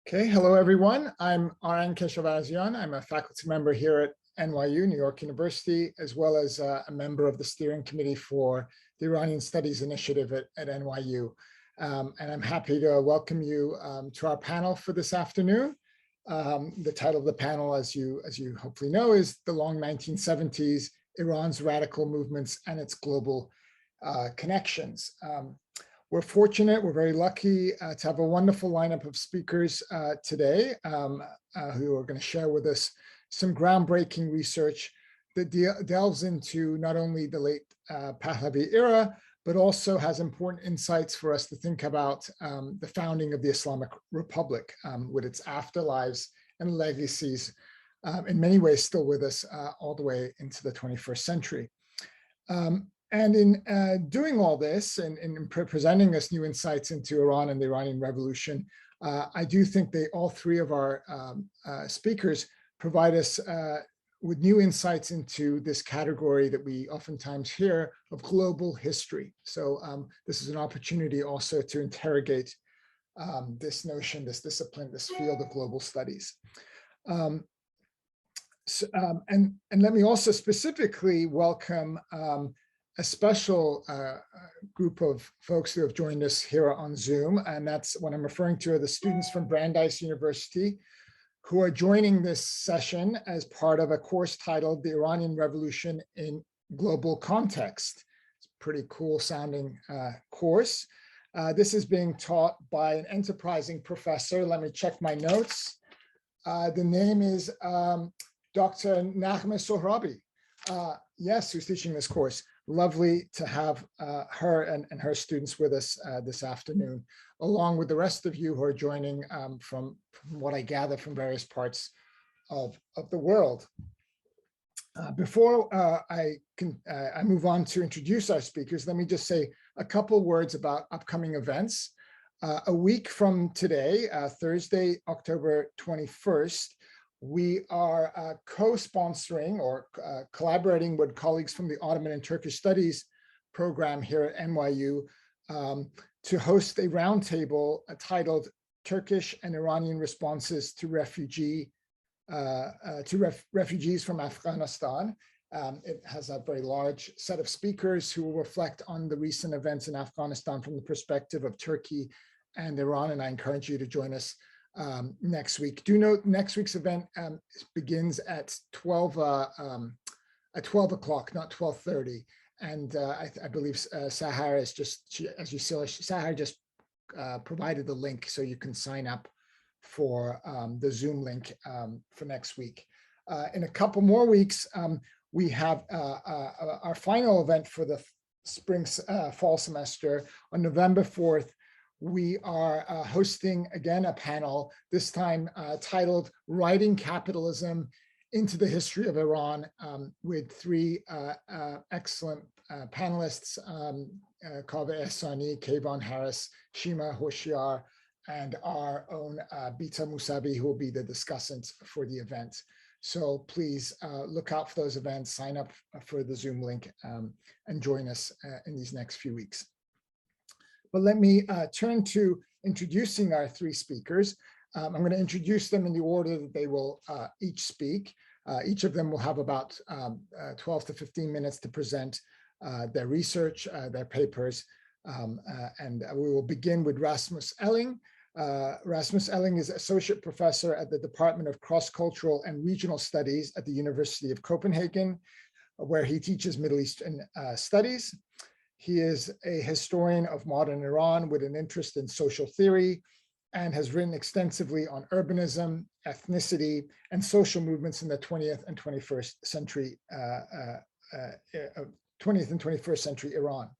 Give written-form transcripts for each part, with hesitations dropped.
Okay, hello everyone. I'm Arang Keshavarzian. I'm a faculty member here at NYU, New York University, as well as a member of the steering committee for the Iranian Studies Initiative at NYU. And I'm happy to welcome you to our panel for this afternoon. The title of the panel, as you hopefully know, is The Long 1970s, Iran's Radical Movements and Its Global Connections. We're fortunate, we're very lucky to have a wonderful lineup of speakers today who are going to share with us some groundbreaking research that delves into not only the late Pahlavi era, but also has important insights for us to think about the founding of the Islamic Republic with its afterlives and legacies, in many ways still with us all the way into the 21st century. And in doing all this and in presenting us new insights into Iran and the Iranian Revolution, I do think all three of our speakers provide us with new insights into this category that we oftentimes hear of global history. So this is an opportunity also to interrogate this notion, this discipline, this field of global studies. And let me also specifically welcome a special group of folks who have joined us here on Zoom, and that's what I'm referring to are the students from Brandeis University who are joining this session as part of a course titled The Iranian Revolution in Global Context. It's a pretty cool sounding course. This is being taught by an enterprising professor. Let me check my notes. The name is Dr. Nahma Sohrabi. Yes, who's teaching this course. Lovely to have her and her students with us this afternoon, along with the rest of you who are joining from what I gather from various parts of the world. Before I move on to introduce our speakers, let me just say a couple words about upcoming events. A week from today, Thursday, October 21st, we are co-sponsoring or collaborating with colleagues from the Ottoman and Turkish Studies program here at NYU to host a roundtable titled Turkish and Iranian Responses to Refugees from Afghanistan. It has a very large set of speakers who will reflect on the recent events in Afghanistan from the perspective of Turkey and Iran, and I encourage you to join us next week. Do note next week's event begins at 12 o'clock, not 12:30. And I believe Sahar is just, as you saw, Sahar just provided the link so you can sign up for the Zoom link for next week. In a couple more weeks, we have our final event for the fall semester on November 4th. We are hosting again a panel, this time titled Writing Capitalism into the History of Iran, with three excellent panelists, Kaveh Ehsani, Kayvon Harris, Shima Hoshiar, and our own Bita Musavi, who will be the discussant for the event. So please look out for those events, sign up for the Zoom link, and join us in these next few weeks. But let me turn to introducing our three speakers. I'm going to introduce them in the order that they will each speak. Each of them will have about 12 to 15 minutes to present their research, their papers. And we will begin with Rasmus Elling. Rasmus Elling is Associate Professor at the Department of Cross-Cultural and Regional Studies at the University of Copenhagen, where he teaches Middle Eastern studies. He is a historian of modern Iran with an interest in social theory and has written extensively on urbanism, ethnicity, and social movements in the 20th and 21st century, 20th and 21st century Iran.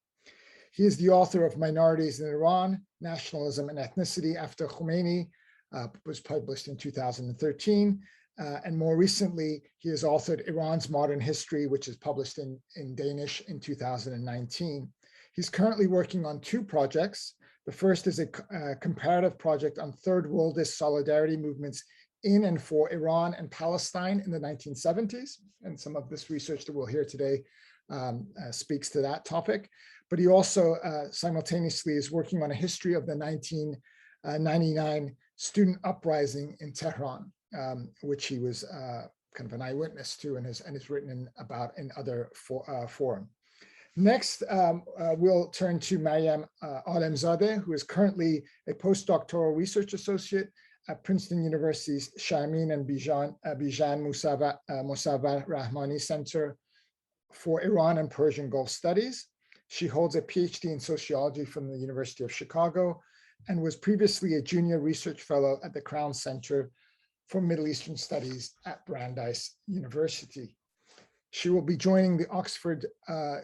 He is the author of Minorities in Iran, Nationalism and Ethnicity After Khomeini, was published in 2013. And more recently, he has authored Iran's Modern History, which is published in Danish in 2019. He's currently working on two projects. The first is a comparative project on Third Worldist solidarity movements in and for Iran and Palestine in the 1970s. And some of this research that we'll hear today speaks to that topic. But he also simultaneously is working on a history of the 1999 student uprising in Tehran, which he was kind of an eyewitness to and has written about in other forum. Next, we'll turn to Maryam Alemzadeh, who is currently a postdoctoral research associate at Princeton University's Sharmin and Bijan Mosawwar Rahmani Center for Iran and Persian Gulf Studies. She holds a PhD in sociology from the University of Chicago and was previously a junior research fellow at the Crown Center for Middle Eastern Studies at Brandeis University. She will be joining the Oxford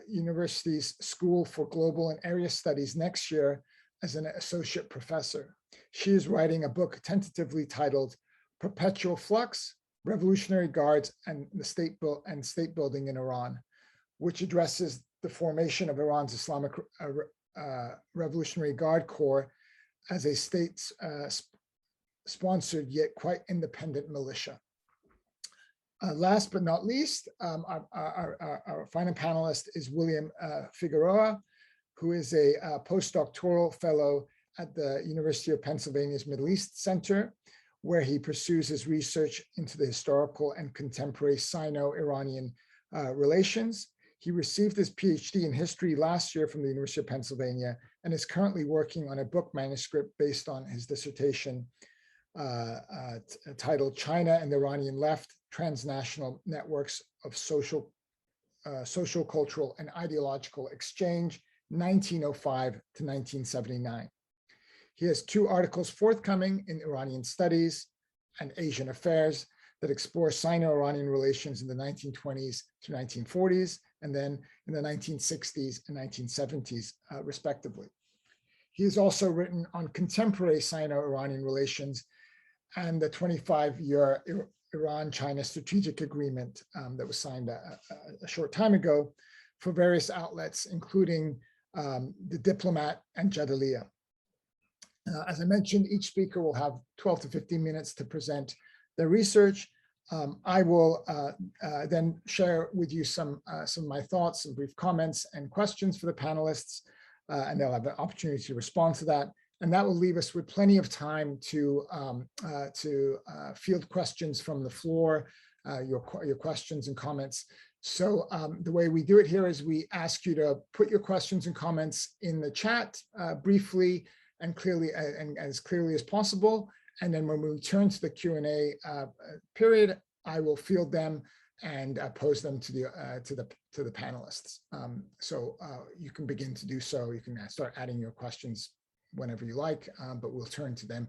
University's School for Global and Area Studies next year as an associate professor. She is writing a book tentatively titled Perpetual Flux, Revolutionary Guards and State Building in Iran, which addresses the formation of Iran's Islamic Revolutionary Guard Corps as a state-sponsored yet quite independent militia. Last but not least, our final panelist is William Figueroa, who is a postdoctoral fellow at the University of Pennsylvania's Middle East Center, where he pursues his research into the historical and contemporary Sino-Iranian relations. He received his PhD in history last year from the University of Pennsylvania and is currently working on a book manuscript based on his dissertation titled China and the Iranian Left, Transnational Networks of Social, Cultural, and Ideological Exchange, 1905 to 1979. He has 2 articles forthcoming in Iranian Studies and Asian Affairs that explore Sino-Iranian relations in the 1920s to 1940s, and then in the 1960s and 1970s, respectively. He has also written on contemporary Sino-Iranian relations and the 25-year Iran-China strategic agreement that was signed a short time ago for various outlets, including The Diplomat and Jadaliyya. As I mentioned, each speaker will have 12 to 15 minutes to present their research. I will then share with you some of my thoughts, some brief comments and questions for the panelists, and they'll have the opportunity to respond to that. And that will leave us with plenty of time to field questions from the floor, your questions and comments. So the way we do it here is we ask you to put your questions and comments in the chat briefly and clearly and as clearly as possible. And then when we turn to the Q&A period, I will field them and pose them to the panelists. So you can begin to do so. You can start adding your questions whenever you like, but we'll turn to them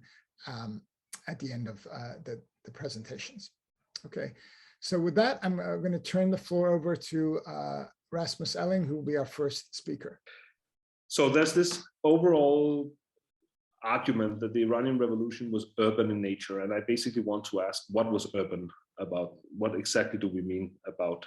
at the end of the presentations. Okay, so with that, I'm going to turn the floor over to Rasmus Elling, who will be our first speaker. So there's this overall argument that the Iranian Revolution was urban in nature, and I basically want to ask, what was urban about? What exactly do we mean about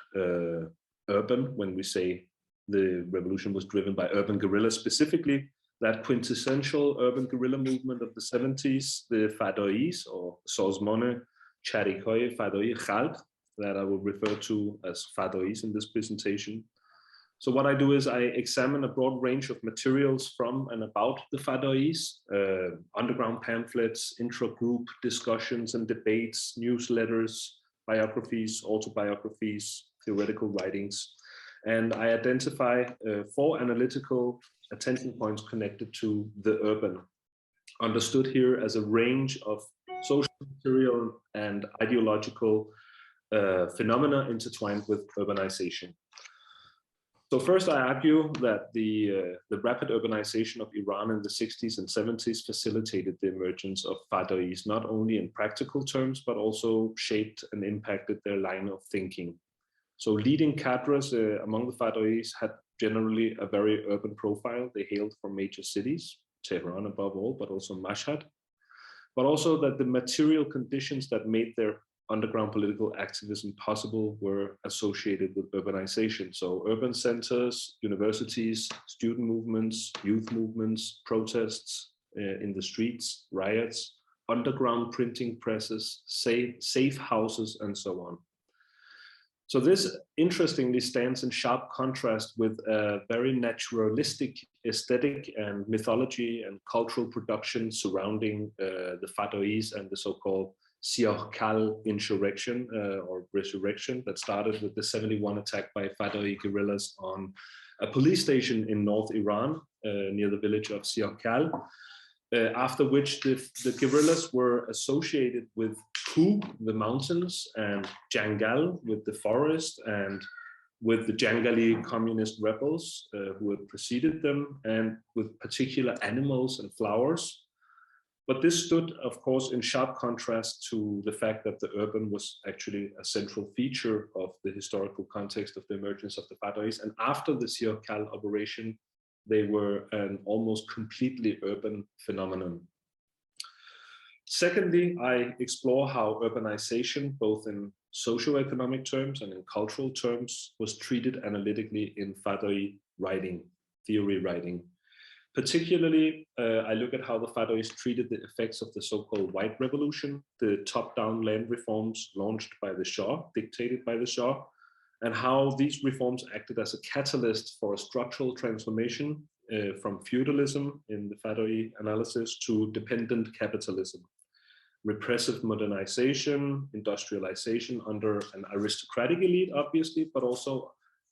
urban when we say the revolution was driven by urban guerrillas, specifically that quintessential urban guerrilla movement of the 70s, the Fedais, or Sozmane Charikhoy Fedai Khalq, that I will refer to as Fedais in this presentation. So what I do is I examine a broad range of materials from and about the Fedais, underground pamphlets, intra-group discussions and debates, newsletters, biographies, autobiographies, theoretical writings. And I identify 4 analytical attention points connected to the urban, understood here as a range of social, material, and ideological phenomena intertwined with urbanization. So first, I argue that the rapid urbanization of Iran in the 60s and 70s facilitated the emergence of Fedais, not only in practical terms, but also shaped and impacted their line of thinking. So leading cadres among the Fedais had generally a very urban profile. They hailed from major cities, Tehran above all, but also Mashhad, but also that the material conditions that made their underground political activism possible were associated with urbanization. So urban centers, universities, student movements, youth movements, protests in the streets, riots, underground printing presses, safe houses, and so on. So this interestingly stands in sharp contrast with a very naturalistic aesthetic and mythology and cultural production surrounding the Fedais and the so-called Siorkal insurrection or resurrection that started with the 71 attack by Fedai guerrillas on a police station in North Iran near the village of Siorkal. After which the guerrillas were associated with Ku, the mountains, and Jangal, with the forest, and with the Jangali communist rebels who had preceded them, and with particular animals and flowers. But this stood, of course, in sharp contrast to the fact that the urban was actually a central feature of the historical context of the emergence of the Fedais. And after the Siorkal operation, they were an almost completely urban phenomenon. Secondly, I explore how urbanization, both in socioeconomic terms and in cultural terms, was treated analytically in Fedai writing, theory writing. Particularly, I look at how the Fedais treated the effects of the so-called White Revolution, the top-down land reforms launched by the Shah, dictated by the Shah, and how these reforms acted as a catalyst for a structural transformation from feudalism in the Fedai analysis to dependent capitalism, repressive modernization, industrialization under an aristocratic elite, obviously, but also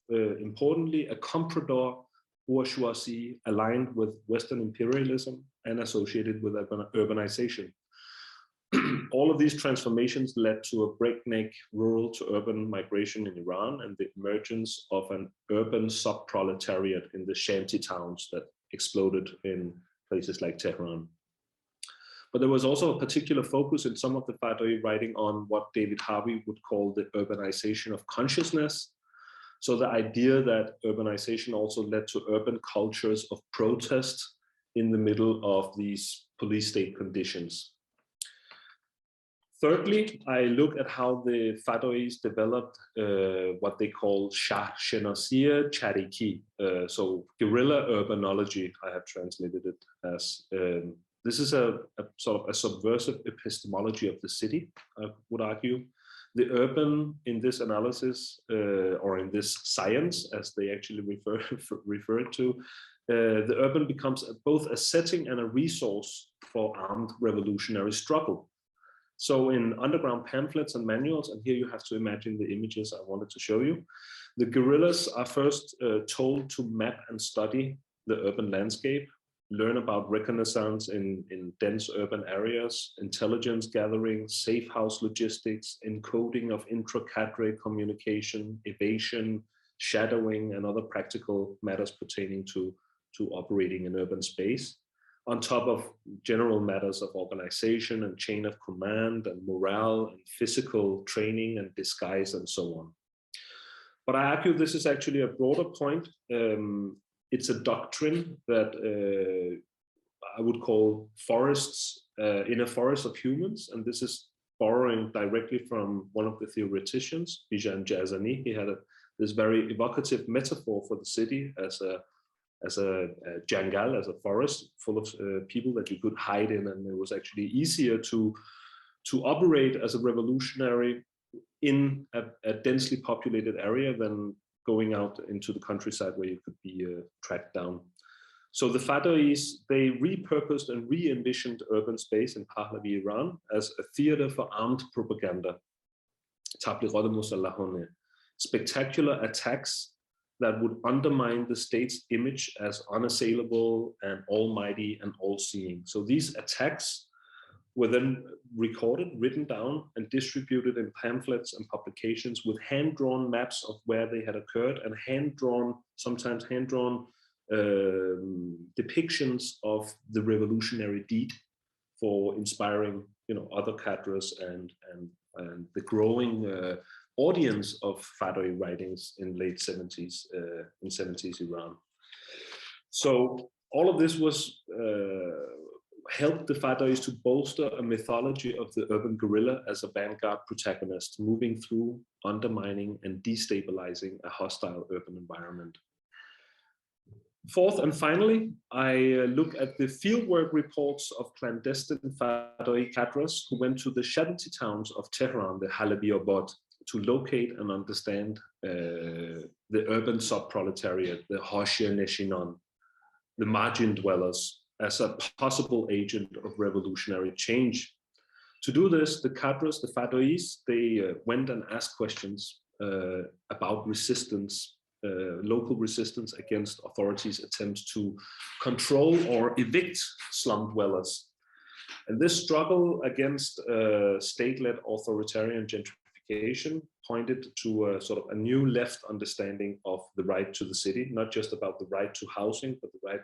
importantly, a comprador bourgeoisie aligned with Western imperialism and associated with urbanization. All of these transformations led to a breakneck rural to urban migration in Iran and the emergence of an urban sub-proletariat in the shanty towns that exploded in places like Tehran. But there was also a particular focus in some of the Fedai writing on what David Harvey would call the urbanization of consciousness. So the idea that urbanization also led to urban cultures of protest in the middle of these police state conditions. Thirdly, I look at how the Fedais developed what they call Shah-Shenasir Chariki, so guerrilla urbanology, I have translated it as. This is a sort of a subversive epistemology of the city, I would argue. The urban in this analysis, or in this science, as they actually refer to, the urban becomes both a setting and a resource for armed revolutionary struggle. So in underground pamphlets and manuals, and here you have to imagine the images I wanted to show you, the guerrillas are first told to map and study the urban landscape, learn about reconnaissance in dense urban areas, intelligence gathering, safe house logistics, encoding of intra-cadre communication, evasion, shadowing, and other practical matters pertaining to operating in urban space, on top of general matters of organization and chain of command and morale and physical training and disguise and so on. But I argue this is actually a broader point. It's a doctrine that I would call forests in a forest of humans, and this is borrowing directly from one of the theoreticians, Bijan Jazani. He had this very evocative metaphor for the city as a jungle, as a forest full of people that you could hide in, and it was actually easier to operate as a revolutionary in a densely populated area than going out into the countryside where you could be tracked down. So the Fedais, they repurposed and re-envisioned urban space in Pahlavi, Iran as a theater for armed propaganda. Spectacular attacks that would undermine the state's image as unassailable and almighty and all-seeing. So these attacks were then recorded, written down, and distributed in pamphlets and publications with hand-drawn maps of where they had occurred and hand-drawn, sometimes hand-drawn depictions of the revolutionary deed for inspiring, other cadres and the growing audience of Fedai writings in late 70s, in 70s Iran. So all of this was helped the Fedais to bolster a mythology of the urban guerrilla as a vanguard protagonist, moving through, undermining, and destabilizing a hostile urban environment. Fourth and finally, I look at the fieldwork reports of clandestine Fedai cadres who went to the shanty towns of Tehran, the Halabi Obod, to locate and understand the urban subproletariat, the Hoshier-Neshinon, the margin dwellers, as a possible agent of revolutionary change. To do this, the cadres, the Fedais, they went and asked questions about resistance, local resistance against authorities' attempts to control or evict slum dwellers. And this struggle against state-led authoritarian gentrification pointed to a sort of a new left understanding of the right to the city, not just about the right to housing, but the right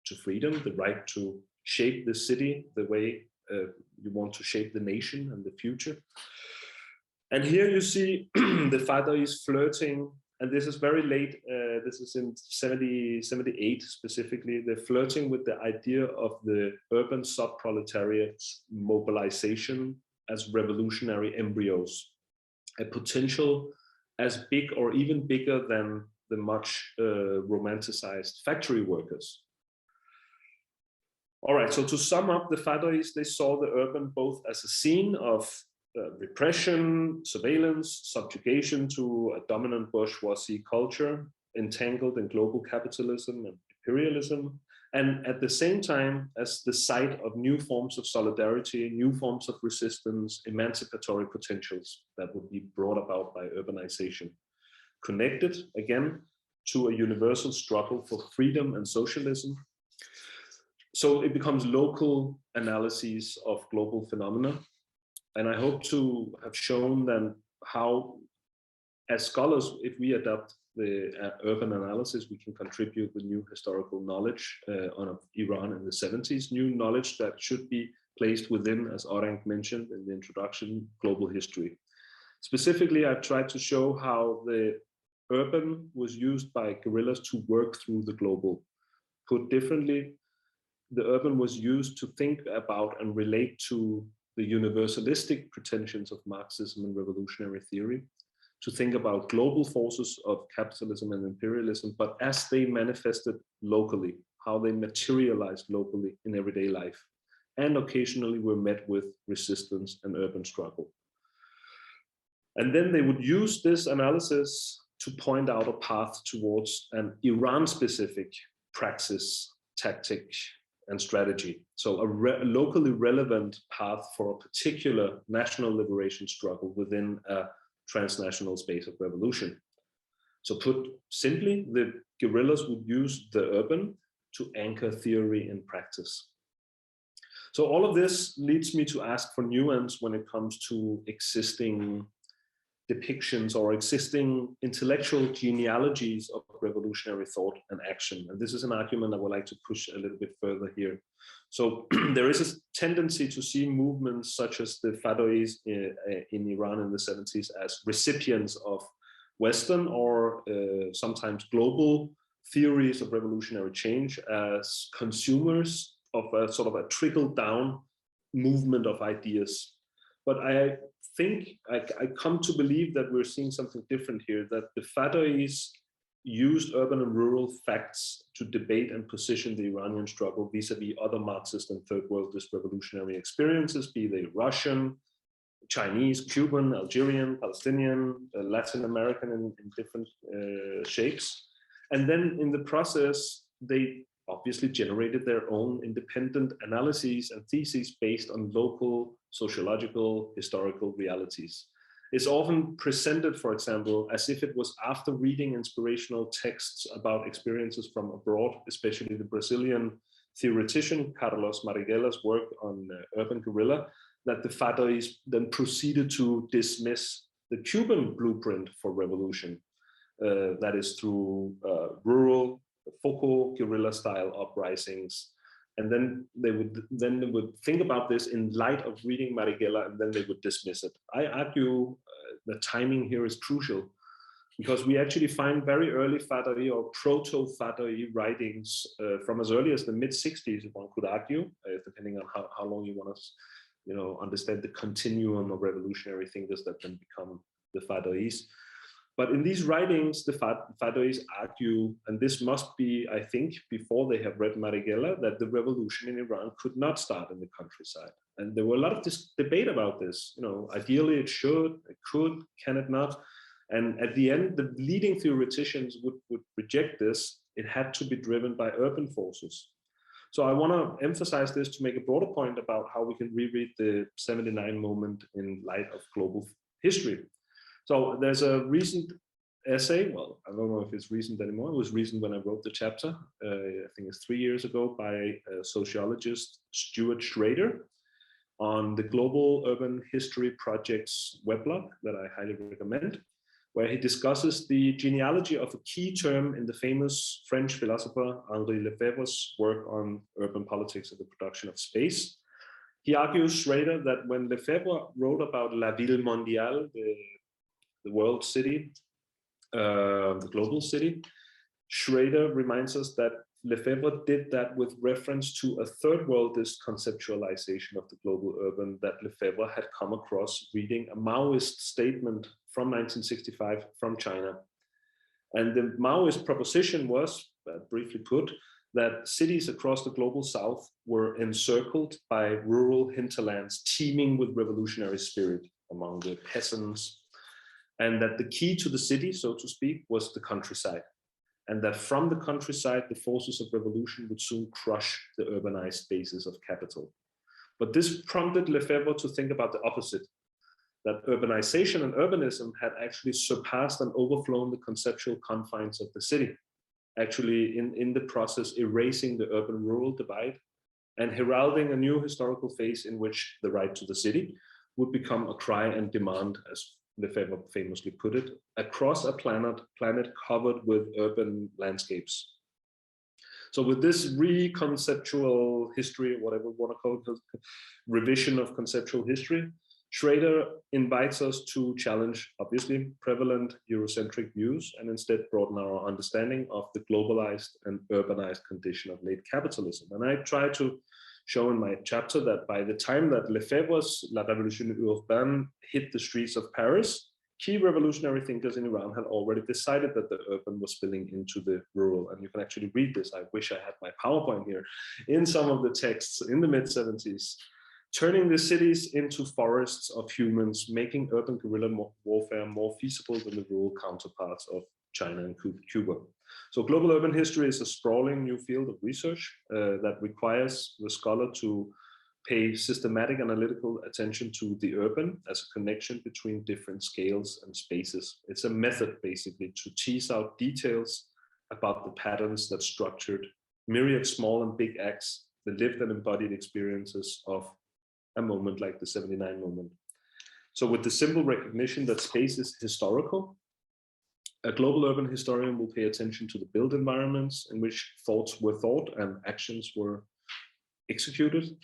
to freedom, the right to shape the city the way you want to shape the nation and the future. And here you see the Fedais flirting, and this is very late, this is in 78 specifically, they're flirting with the idea of the urban subproletariat's mobilization as revolutionary embryos, a potential as big or even bigger than the much romanticized factory workers. All right, so to sum up, the Fedais, they saw the urban both as a scene of repression, surveillance, subjugation to a dominant bourgeoisie culture, entangled in global capitalism and imperialism, and at the same time as the site of new forms of solidarity, new forms of resistance, emancipatory potentials that would be brought about by urbanization, connected again to a universal struggle for freedom and socialism. So it becomes local analyses of global phenomena. And I hope to have shown then how, as scholars, if we adopt the urban analysis, we can contribute with new historical knowledge on Iran in the 70s, new knowledge that should be placed within, as Arang mentioned in the introduction, global history. Specifically, I've tried to show how the urban was used by guerrillas to work through the global. Put differently, the urban was used to think about and relate to the universalistic pretensions of Marxism and revolutionary theory, to think about global forces of capitalism and imperialism, but as they manifested locally, how they materialized locally in everyday life, and occasionally were met with resistance and urban struggle. And then they would use this analysis to point out a path towards an Iran-specific praxis, tactic, and strategy. So a locally relevant path for a particular national liberation struggle within a transnational space of revolution. So put simply, the guerrillas would use the urban to anchor theory in practice. So all of this leads me to ask for nuance when it comes to existing depictions or existing intellectual genealogies of revolutionary thought and action. And this is an argument I would like to push a little bit further here. So there is a tendency to see movements such as the Fedais in Iran in the 70s as recipients of Western or sometimes global theories of revolutionary change, as consumers of a sort of a trickle-down movement of ideas. But I think I come to believe that we're seeing something different here, that the Fedais used urban and rural facts to debate and position the Iranian struggle vis-a-vis other Marxist and third worldist revolutionary experiences, be they Russian, Chinese, Cuban, Algerian, Palestinian, Latin American in different shapes. And then in the process, they obviously generated their own independent analyses and theses based on local sociological, historical realities. It's often presented, for example, as if it was after reading inspirational texts about experiences from abroad, especially the Brazilian theoretician Carlos Marighellah's work on urban guerrilla, that the Fedais then proceeded to dismiss the Cuban blueprint for revolution, that is through rural, Foucault guerrilla-style uprisings, and then they would think about this in light of reading Marighellah, and then they would dismiss it. I argue the timing here is crucial, because we actually find very early Fedai or proto-Fedai writings from as early as the mid-60s, if one could argue, depending on how long you want to, understand the continuum of revolutionary thinkers that then become the Fedais. But in these writings, the Fedais argue, and this must be, I think, before they have read Marighella, that the revolution in Iran could not start in the countryside. And there were a lot of debate about this. You know, ideally it should, it could, can it not? And at the end, the leading theoreticians would reject this. It had to be driven by urban forces. So I want to emphasize this to make a broader point about how we can reread the 79 moment in light of global history. So there's a recent essay, well, I don't know if it's recent anymore, it was recent when I wrote the chapter, I think it's 3 years ago, by sociologist Stuart Schrader on the Global Urban History Project's weblog that I highly recommend, where he discusses the genealogy of a key term in the famous French philosopher Henri Lefebvre's work on urban politics and the production of space. He argues, Schrader, that when Lefebvre wrote about La Ville Mondiale, the world city, the global city, Schrader reminds us that Lefebvre did that with reference to a third worldist conceptualization of the global urban that Lefebvre had come across reading a Maoist statement from 1965 from China. And the Maoist proposition was, briefly put, that cities across the global south were encircled by rural hinterlands teeming with revolutionary spirit among the peasants, and that the key to the city, so to speak, was the countryside. And that from the countryside, the forces of revolution would soon crush the urbanized bases of capital. But this prompted Lefebvre to think about the opposite, that urbanization and urbanism had actually surpassed and overflown the conceptual confines of the city, actually in the process erasing the urban-rural divide and heralding a new historical phase in which the right to the city would become a cry and demand, as Lefebvre famously put it, across a planet covered with urban landscapes. So with this reconceptual history, whatever we want to call it, revision of conceptual history, Schrader invites us to challenge, obviously, prevalent Eurocentric views and instead broaden our understanding of the globalized and urbanized condition of late capitalism. And I try to show in my chapter that by the time that Lefebvre's La Révolution urbaine hit the streets of Paris, key revolutionary thinkers in Iran had already decided that the urban was spilling into the rural. And you can actually read this. I wish I had my PowerPoint here in some of the texts in the mid-70s. Turning the cities into forests of humans, making urban guerrilla warfare more feasible than the rural counterparts of China and Cuba. So global urban history is a sprawling new field of research that requires the scholar to pay systematic analytical attention to the urban as a connection between different scales and spaces. It's a method basically to tease out details about the patterns that structured myriad small and big acts, the lived and embodied experiences of a moment like the 79 moment. So with the simple recognition that space is historical, a global urban historian will pay attention to the built environments in which thoughts were thought and actions were executed,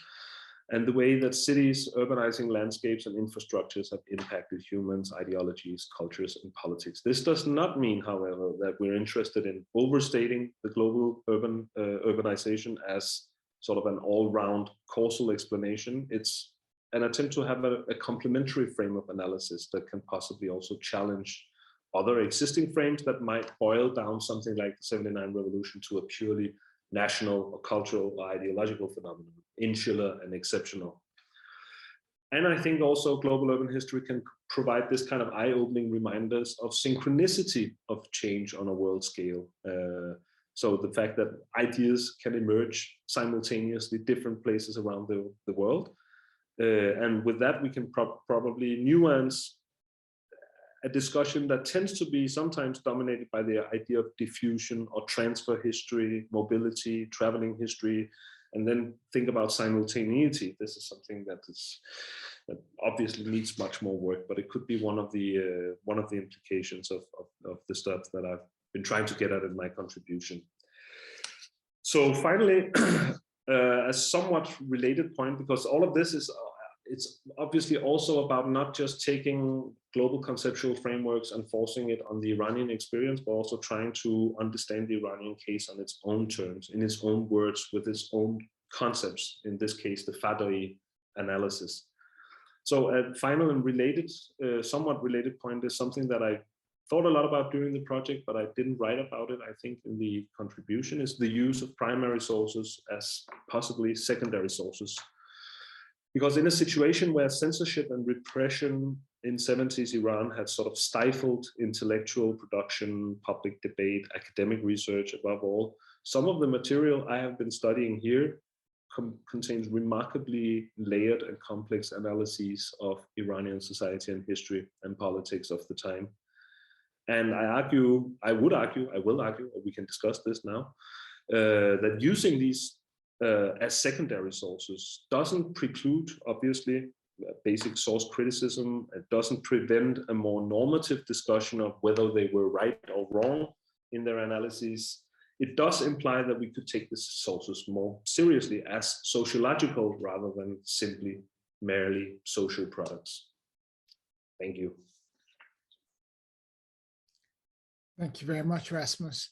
and the way that cities, urbanizing landscapes and infrastructures have impacted humans, ideologies, cultures, and politics. This does not mean, however, that we're interested in overstating the global urbanization as sort of an all-round causal explanation. It's an attempt to have a complementary frame of analysis that can possibly also challenge other existing frames that might boil down something like the 79 revolution to a purely national or cultural or ideological phenomenon, insular and exceptional. And I think also global urban history can provide this kind of eye-opening reminders of synchronicity of change on a world scale. So the fact that ideas can emerge simultaneously different places around the world. And with that, we can probably nuance a discussion that tends to be sometimes dominated by the idea of diffusion or transfer history, mobility, traveling history, and then think about simultaneity. This is something that obviously needs much more work, but it could be one of the implications of the stuff that I've been trying to get at in my contribution. So finally, a somewhat related point, because all of this is, it's obviously also about not just taking global conceptual frameworks and forcing it on the Iranian experience, but also trying to understand the Iranian case on its own terms, in its own words, with its own concepts, in this case, the Fedai analysis. So a final and related, somewhat related point is something that I thought a lot about during the project, but I didn't write about it, I think, in the contribution, is the use of primary sources as possibly secondary sources. Because in a situation where censorship and repression in 70s Iran had sort of stifled intellectual production, public debate, academic research above all, some of the material I have been studying here contains remarkably layered and complex analyses of Iranian society and history and politics of the time. And I will argue, or we can discuss this now, that using these as secondary sources doesn't preclude, obviously, basic source criticism. It doesn't prevent a more normative discussion of whether they were right or wrong in their analyses. It does imply that we could take these sources more seriously as sociological rather than simply merely social products. Thank you. Thank you very much, Rasmus.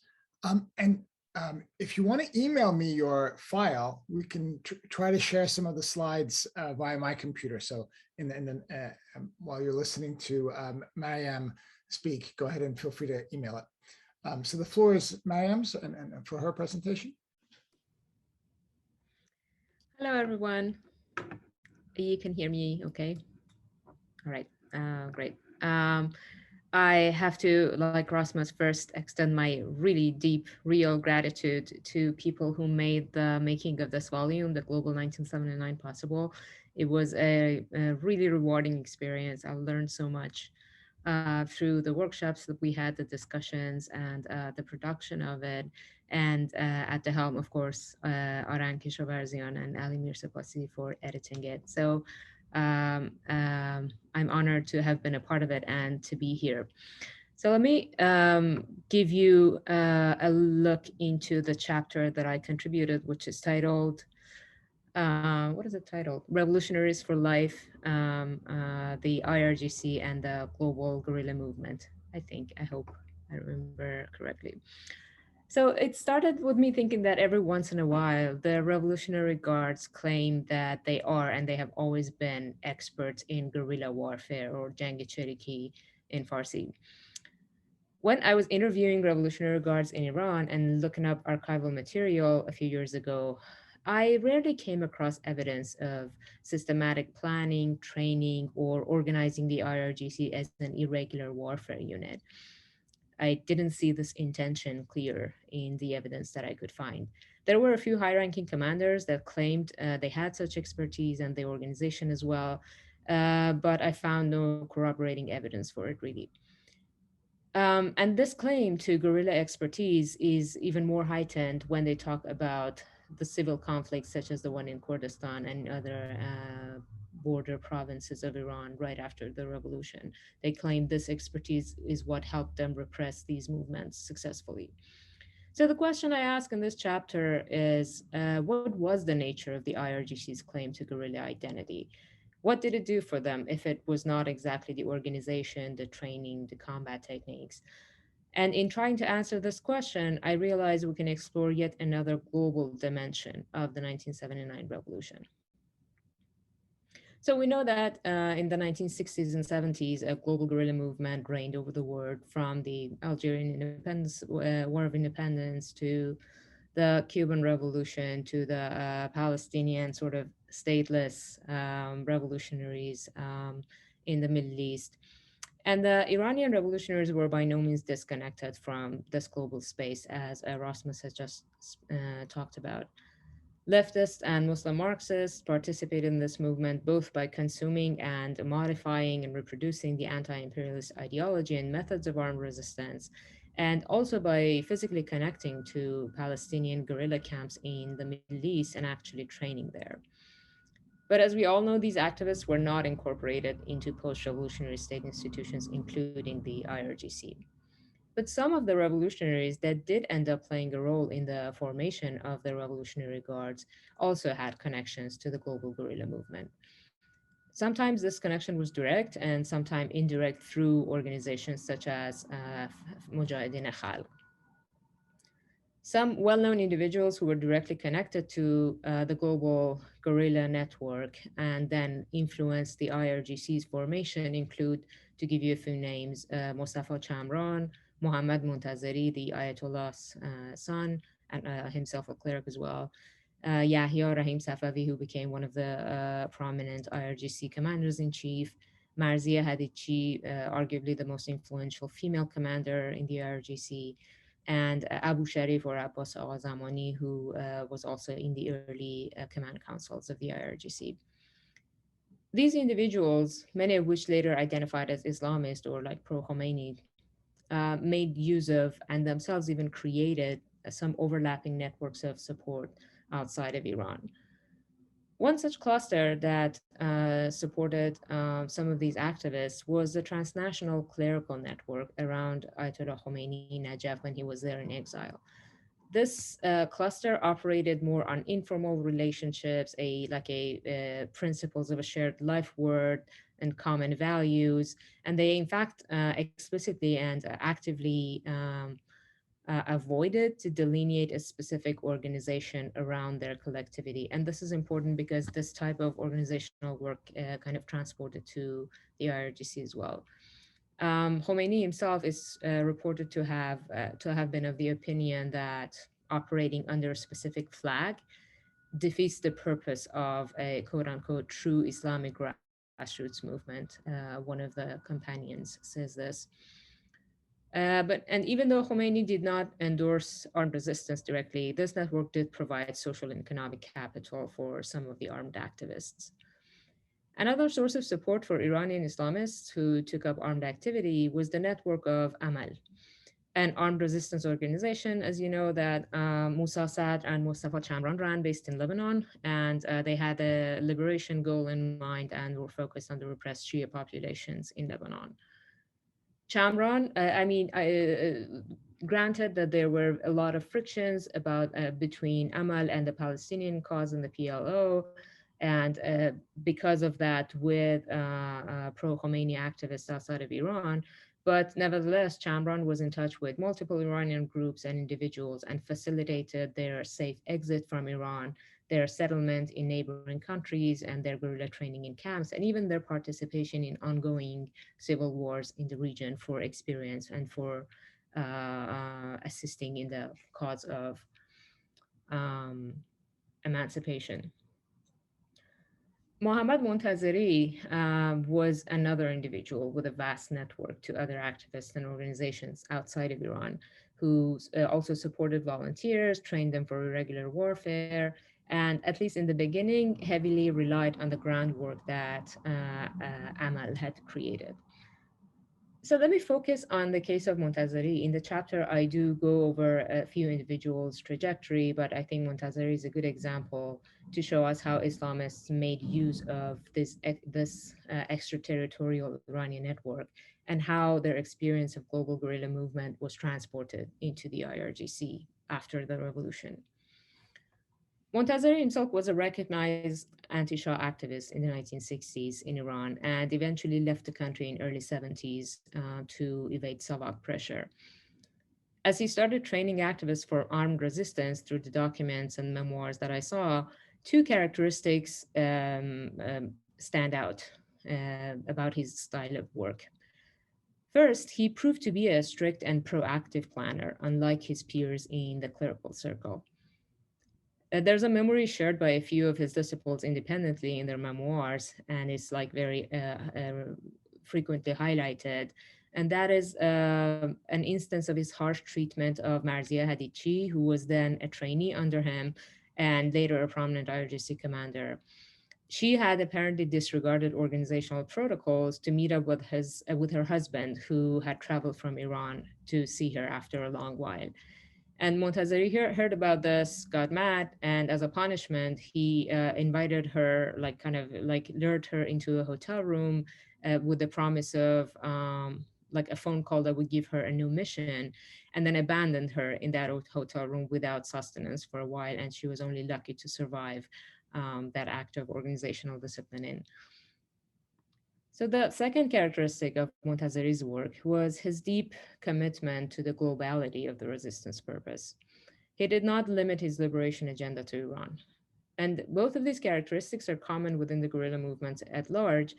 If you want to email me your file, we can try to share some of the slides via my computer. So while you're listening to Maryam speak, go ahead and feel free to email it. So the floor is Maryam's and for her presentation. Hello, everyone. You can hear me okay? All right, great. I have to, like Rasmus, first extend my really deep, real gratitude to people who made the making of this volume, The Global 1979, possible. It was a really rewarding experience. I learned so much through the workshops that we had, the discussions, and the production of it. And at the helm, of course, Arang Keshavarzian and Ali Montazeri for editing it. So I'm honored to have been a part of it and to be here. So let me give you a look into the chapter that I contributed, which is titled, what is it titled? Revolutionaries for Life, the IRGC and the Global Guerrilla Movement. I hope I remember correctly. So it started with me thinking that every once in a while, the Revolutionary Guards claim that they are, and they have always been, experts in guerrilla warfare, or Jangi Cheriki in Farsi. When I was interviewing Revolutionary Guards in Iran and looking up archival material a few years ago, I rarely came across evidence of systematic planning, training, or organizing the IRGC as an irregular warfare unit. I didn't see this intention clear in the evidence that I could find. There were a few high-ranking commanders that claimed they had such expertise and the organization as well, but I found no corroborating evidence for it, really. And this claim to guerrilla expertise is even more heightened when they talk about the civil conflicts, such as the one in Kurdistan and other border provinces of Iran right after the revolution. They claim this expertise is what helped them repress these movements successfully. So the question I ask in this chapter is, what was the nature of the IRGC's claim to guerrilla identity? What did it do for them if it was not exactly the organization, the training, the combat techniques? And in trying to answer this question, I realized we can explore yet another global dimension of the 1979 revolution. So we know that in the 1960s and 70s, a global guerrilla movement reigned over the world, from the Algerian independence, War of Independence, to the Cuban Revolution, to the Palestinian sort of stateless revolutionaries in the Middle East. And the Iranian revolutionaries were by no means disconnected from this global space, as Rasmus has just talked about. Leftists and Muslim Marxists participated in this movement both by consuming and modifying and reproducing the anti-imperialist ideology and methods of armed resistance, and also by physically connecting to Palestinian guerrilla camps in the Middle East and actually training there. But as we all know, these activists were not incorporated into post-revolutionary state institutions, including the IRGC. But some of the revolutionaries that did end up playing a role in the formation of the Revolutionary Guards also had connections to the global guerrilla movement. Sometimes this connection was direct and sometimes indirect through organizations such as Mujahideen Khalq. Some well-known individuals who were directly connected to the global guerrilla network and then influenced the IRGC's formation include to give you a few names: Mustafa Chamran, Mohammad Montazeri, the Ayatollah's son, and himself a cleric as well. Yahya Rahim Safavi, who became one of the prominent IRGC commanders-in-chief. Marzia Hadichi, arguably the most influential female commander in the IRGC, and Abu Sharif or Abbas Agha Zamani, who was also in the early command councils of the IRGC. These individuals, many of which later identified as Islamist or like pro-Khomeini, made use of and themselves even created some overlapping networks of support outside of Iran. One such cluster that supported some of these activists was the transnational clerical network around Ayatollah Khomeini in Najaf when he was there in exile. This cluster operated more on informal relationships, principles of a shared life worth and common values, and they in fact explicitly and actively avoided to delineate a specific organization around their collectivity. And this is important because this type of organizational work kind of transported to the IRGC as well. Khomeini himself is reported to have been of the opinion that operating under a specific flag defeats the purpose of a quote-unquote true Islamic grassroots movement. One of the companions says this. And even though Khomeini did not endorse armed resistance directly, this network did provide social and economic capital for some of the armed activists. Another source of support for Iranian Islamists who took up armed activity was the network of Amal, an armed resistance organization, as you know, that Musa Sadr and Mustafa Chamran ran based in Lebanon. And they had a liberation goal in mind and were focused on the repressed Shia populations in Lebanon. Chamran, granted that there were a lot of frictions between Amal and the Palestinian cause and the PLO, and because of that with pro-Khomeini activists outside of Iran. But nevertheless, Chamran was in touch with multiple Iranian groups and individuals and facilitated their safe exit from Iran, their settlement in neighboring countries, and their guerrilla training in camps, and even their participation in ongoing civil wars in the region for experience and for assisting in the cause of emancipation. Mohammad Montazeri was another individual with a vast network to other activists and organizations outside of Iran who also supported volunteers, trained them for irregular warfare, and at least in the beginning, heavily relied on the groundwork that Amal had created. So let me focus on the case of Montazeri. In the chapter, I do go over a few individuals' trajectory, but I think Montazeri is a good example to show us how Islamists made use of this extraterritorial Iranian network and how their experience of global guerrilla movement was transported into the IRGC after the revolution. Montazeri himself was a recognized anti-Shah activist in the 1960s in Iran and eventually left the country in early 70s to evade Soviet pressure. As he started training activists for armed resistance through the documents and memoirs that I saw, two characteristics stand out about his style of work. First, he proved to be a strict and proactive planner, unlike his peers in the clerical circle. There's a memory shared by a few of his disciples independently in their memoirs, and it's like very frequently highlighted. And that is an instance of his harsh treatment of Marzia Hadichi, who was then a trainee under him and later a prominent IRGC commander. She had apparently disregarded organizational protocols to meet up with her husband, who had traveled from Iran to see her after a long while. And Montazeri heard about this, got mad, and as a punishment, he invited her, lured her into a hotel room with the promise of a phone call that would give her a new mission, and then abandoned her in that hotel room without sustenance for a while, and she was only lucky to survive that act of organizational discipline. So the second characteristic of Montazeri's work was his deep commitment to the globality of the resistance purpose. He did not limit his liberation agenda to Iran. And both of these characteristics are common within the guerrilla movements at large,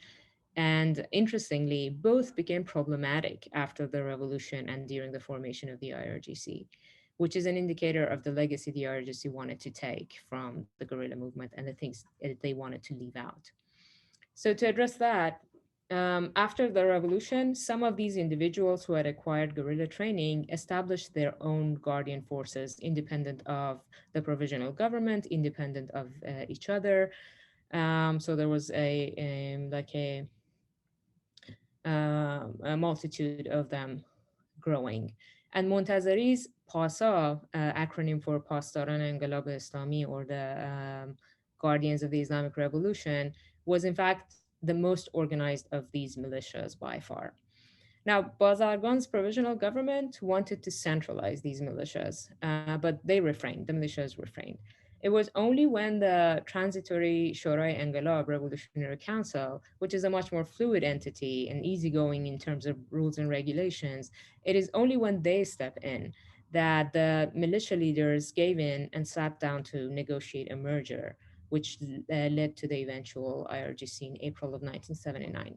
And interestingly, both became problematic after the revolution and during the formation of the IRGC, which is an indicator of the legacy the IRGC wanted to take from the guerrilla movement and the things they wanted to leave out. So to address that, after the revolution, some of these individuals who had acquired guerrilla training established their own guardian forces, independent of the provisional government, independent of each other. So there was a multitude of them growing. And Montazeri's PASA, acronym for Pasdaran Engelab Islami, or the Guardians of the Islamic Revolution, was in fact the most organized of these militias by far. Now, Bazargan's provisional government wanted to centralize these militias, but they refrained, the militias refrained. It was only when the transitory Shorai Engelab Revolutionary Council, which is a much more fluid entity and easygoing in terms of rules and regulations, it is only when they step in that the militia leaders gave in and sat down to negotiate a merger, which led to the eventual IRGC in April of 1979.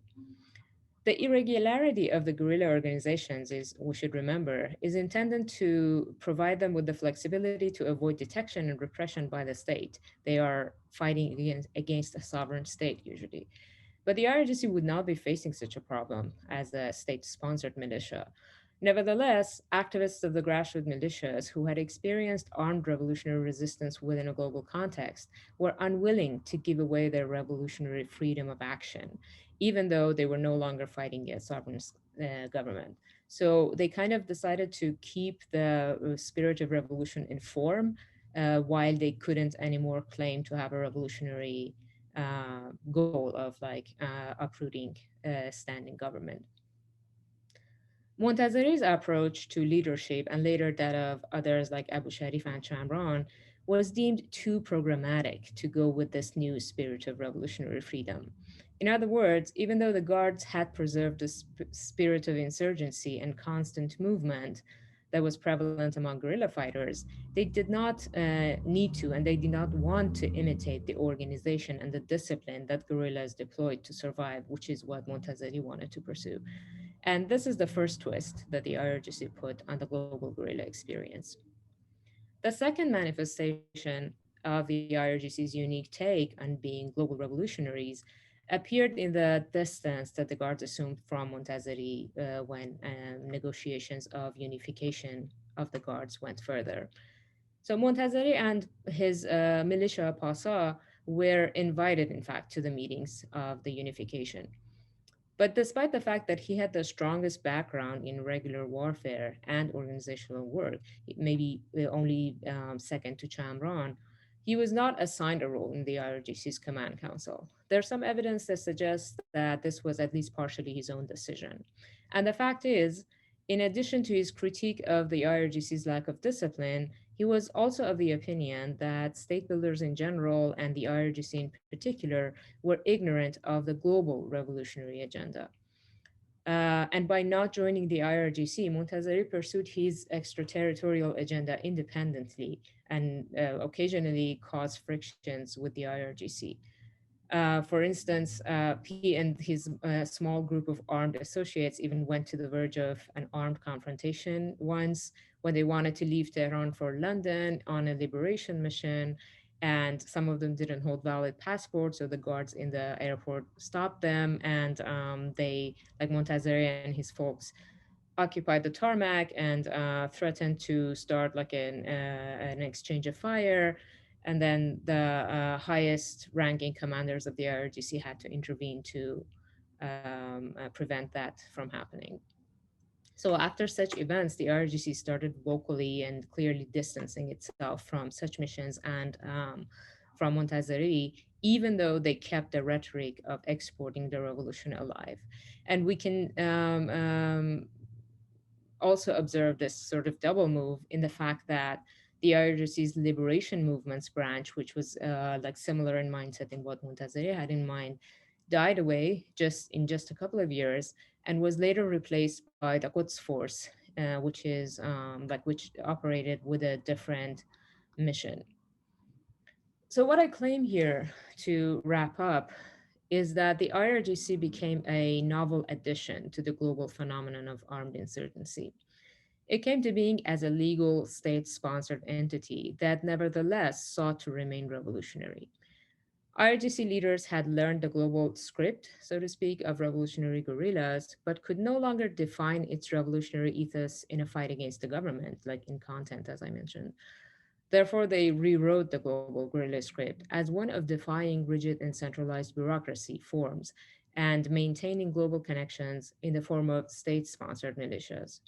The irregularity of the guerrilla organizations is, we should remember, is intended to provide them with the flexibility to avoid detection and repression by the state. They are fighting against a sovereign state usually. But the IRGC would not be facing such a problem as a state-sponsored militia. Nevertheless, activists of the grassroots militias who had experienced armed revolutionary resistance within a global context were unwilling to give away their revolutionary freedom of action, even though they were no longer fighting a sovereign government. So they kind of decided to keep the spirit of revolution in form while they couldn't anymore claim to have a revolutionary goal of uprooting standing government. Montazeri's approach to leadership, and later that of others like Abu Sharif and Chamran, was deemed too programmatic to go with this new spirit of revolutionary freedom. In other words, even though the Guards had preserved the spirit of insurgency and constant movement that was prevalent among guerrilla fighters, they did not need to, and they did not want to imitate the organization and the discipline that guerrillas deployed to survive, which is what Montazeri wanted to pursue. And this is the first twist that the IRGC put on the global guerrilla experience. The second manifestation of the IRGC's unique take on being global revolutionaries appeared in the distance that the Guards assumed from Montazeri when negotiations of unification of the Guards went further. So Montazeri and his militia PASA were invited, in fact, to the meetings of the unification. But despite the fact that he had the strongest background in regular warfare and organizational work, maybe only second to Chamran, he was not assigned a role in the IRGC's command council. There's some evidence that suggests that this was at least partially his own decision. And the fact is, in addition to his critique of the IRGC's lack of discipline, he was also of the opinion that state builders in general and the IRGC in particular were ignorant of the global revolutionary agenda. And by not joining the IRGC, Montazeri pursued his extraterritorial agenda independently and occasionally caused frictions with the IRGC. For instance, he and his small group of armed associates even went to the verge of an armed confrontation once when they wanted to leave Tehran for London on a liberation mission, and some of them didn't hold valid passports, so the guards in the airport stopped them, and they, like Montazeri and his folks, occupied the tarmac and threatened to start like an exchange of fire. And then the highest ranking commanders of the IRGC had to intervene to prevent that from happening. So after such events, the IRGC started vocally and clearly distancing itself from such missions and from Montazeri, even though they kept the rhetoric of exporting the revolution alive. And we can also observe this sort of double move in the fact that the IRGC's liberation movements branch, which was like similar in mindset in what Montazeri had in mind, died away in just a couple of years and was later replaced by the Quds Force, which operated with a different mission. So what I claim here to wrap up is that the IRGC became a novel addition to the global phenomenon of armed insurgency. It came to being as a legal state-sponsored entity that nevertheless sought to remain revolutionary. IRGC leaders had learned the global script, so to speak, of revolutionary guerrillas, but could no longer define its revolutionary ethos in a fight against the government, like in content, as I mentioned. Therefore, they rewrote the global guerrilla script as one of defying rigid and centralized bureaucracy forms and maintaining global connections in the form of state-sponsored militias.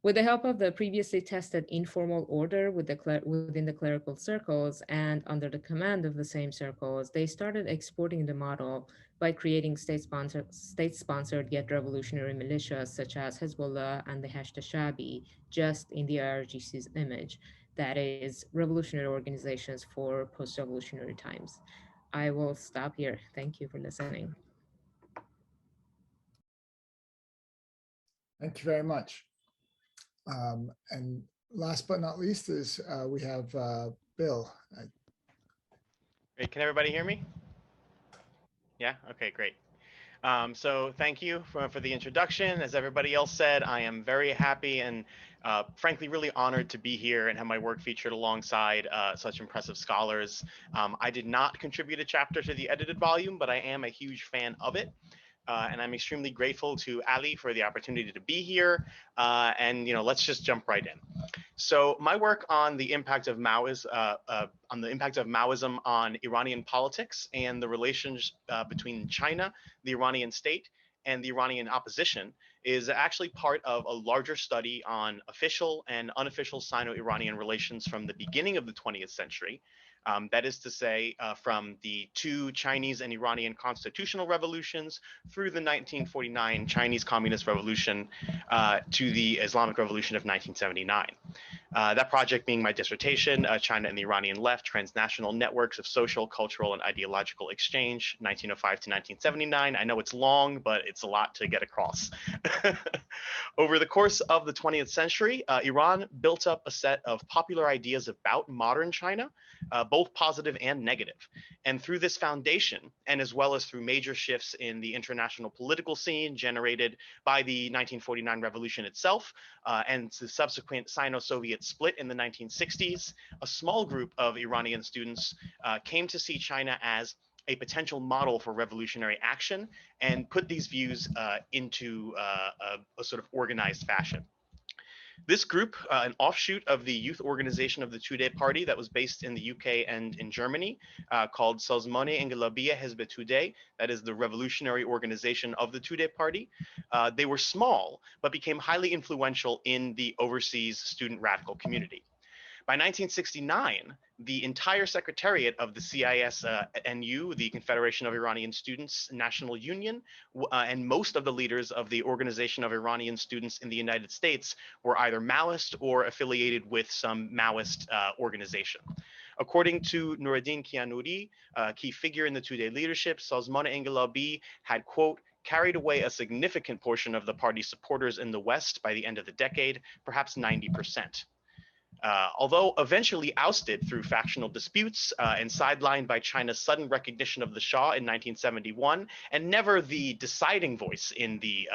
With the help of the previously tested informal order within the clerical circles and under the command of the same circles, they started exporting the model by creating state-sponsored yet revolutionary militias such as Hezbollah and the Hashd Shabi, just in the IRGC's image, that is, revolutionary organizations for post-revolutionary times. I will stop here. Thank you for listening. Thank you very much. And last but not least is we have Bill. Great. Can everybody hear me? Yeah? Okay, great. So thank you for the introduction. As everybody else said, I am very happy and frankly really honored to be here and have my work featured alongside such impressive scholars. I did not contribute a chapter to the edited volume, but I am a huge fan of it. And I'm extremely grateful to Ali for the opportunity to be here. And let's just jump right in. So my work on the impact of Maoism on Iranian politics and the relations between China, the Iranian state, and the Iranian opposition is actually part of a larger study on official and unofficial Sino-Iranian relations from the beginning of the 20th century. That is to say, from the two Chinese and Iranian constitutional revolutions through the 1949 Chinese Communist Revolution to the Islamic Revolution of 1979. That project being my dissertation, China and the Iranian Left, Transnational Networks of Social, Cultural, and Ideological Exchange, 1905 to 1979. I know it's long, but it's a lot to get across. Over the course of the 20th century, Iran built up a set of popular ideas about modern China, both positive and negative. And through this foundation, and as well as through major shifts in the international political scene generated by the 1949 revolution itself, and the subsequent Sino-Soviet split in the 1960s, a small group of Iranian students came to see China as a potential model for revolutionary action and put these views into a sort of organized fashion. This group, an offshoot of the youth organization of the Tudeh Party that was based in the UK and in Germany, called Sazman Enqelabi Hezb Tudeh, that is the revolutionary organization of the Tudeh Party. They were small, but became highly influential in the overseas student radical community. By 1969, the entire secretariat of the CIS-NU, the Confederation of Iranian Students National Union, and most of the leaders of the Organization of Iranian Students in the United States were either Maoist or affiliated with some Maoist organization. According to Nuruddin Kianuri, a key figure in the Tudeh leadership, Sazman Enqelabi had, quote, carried away a significant portion of the party's supporters in the West by the end of the decade, perhaps 90%. Although eventually ousted through factional disputes and sidelined by China's sudden recognition of the Shah in 1971, and never the deciding voice in the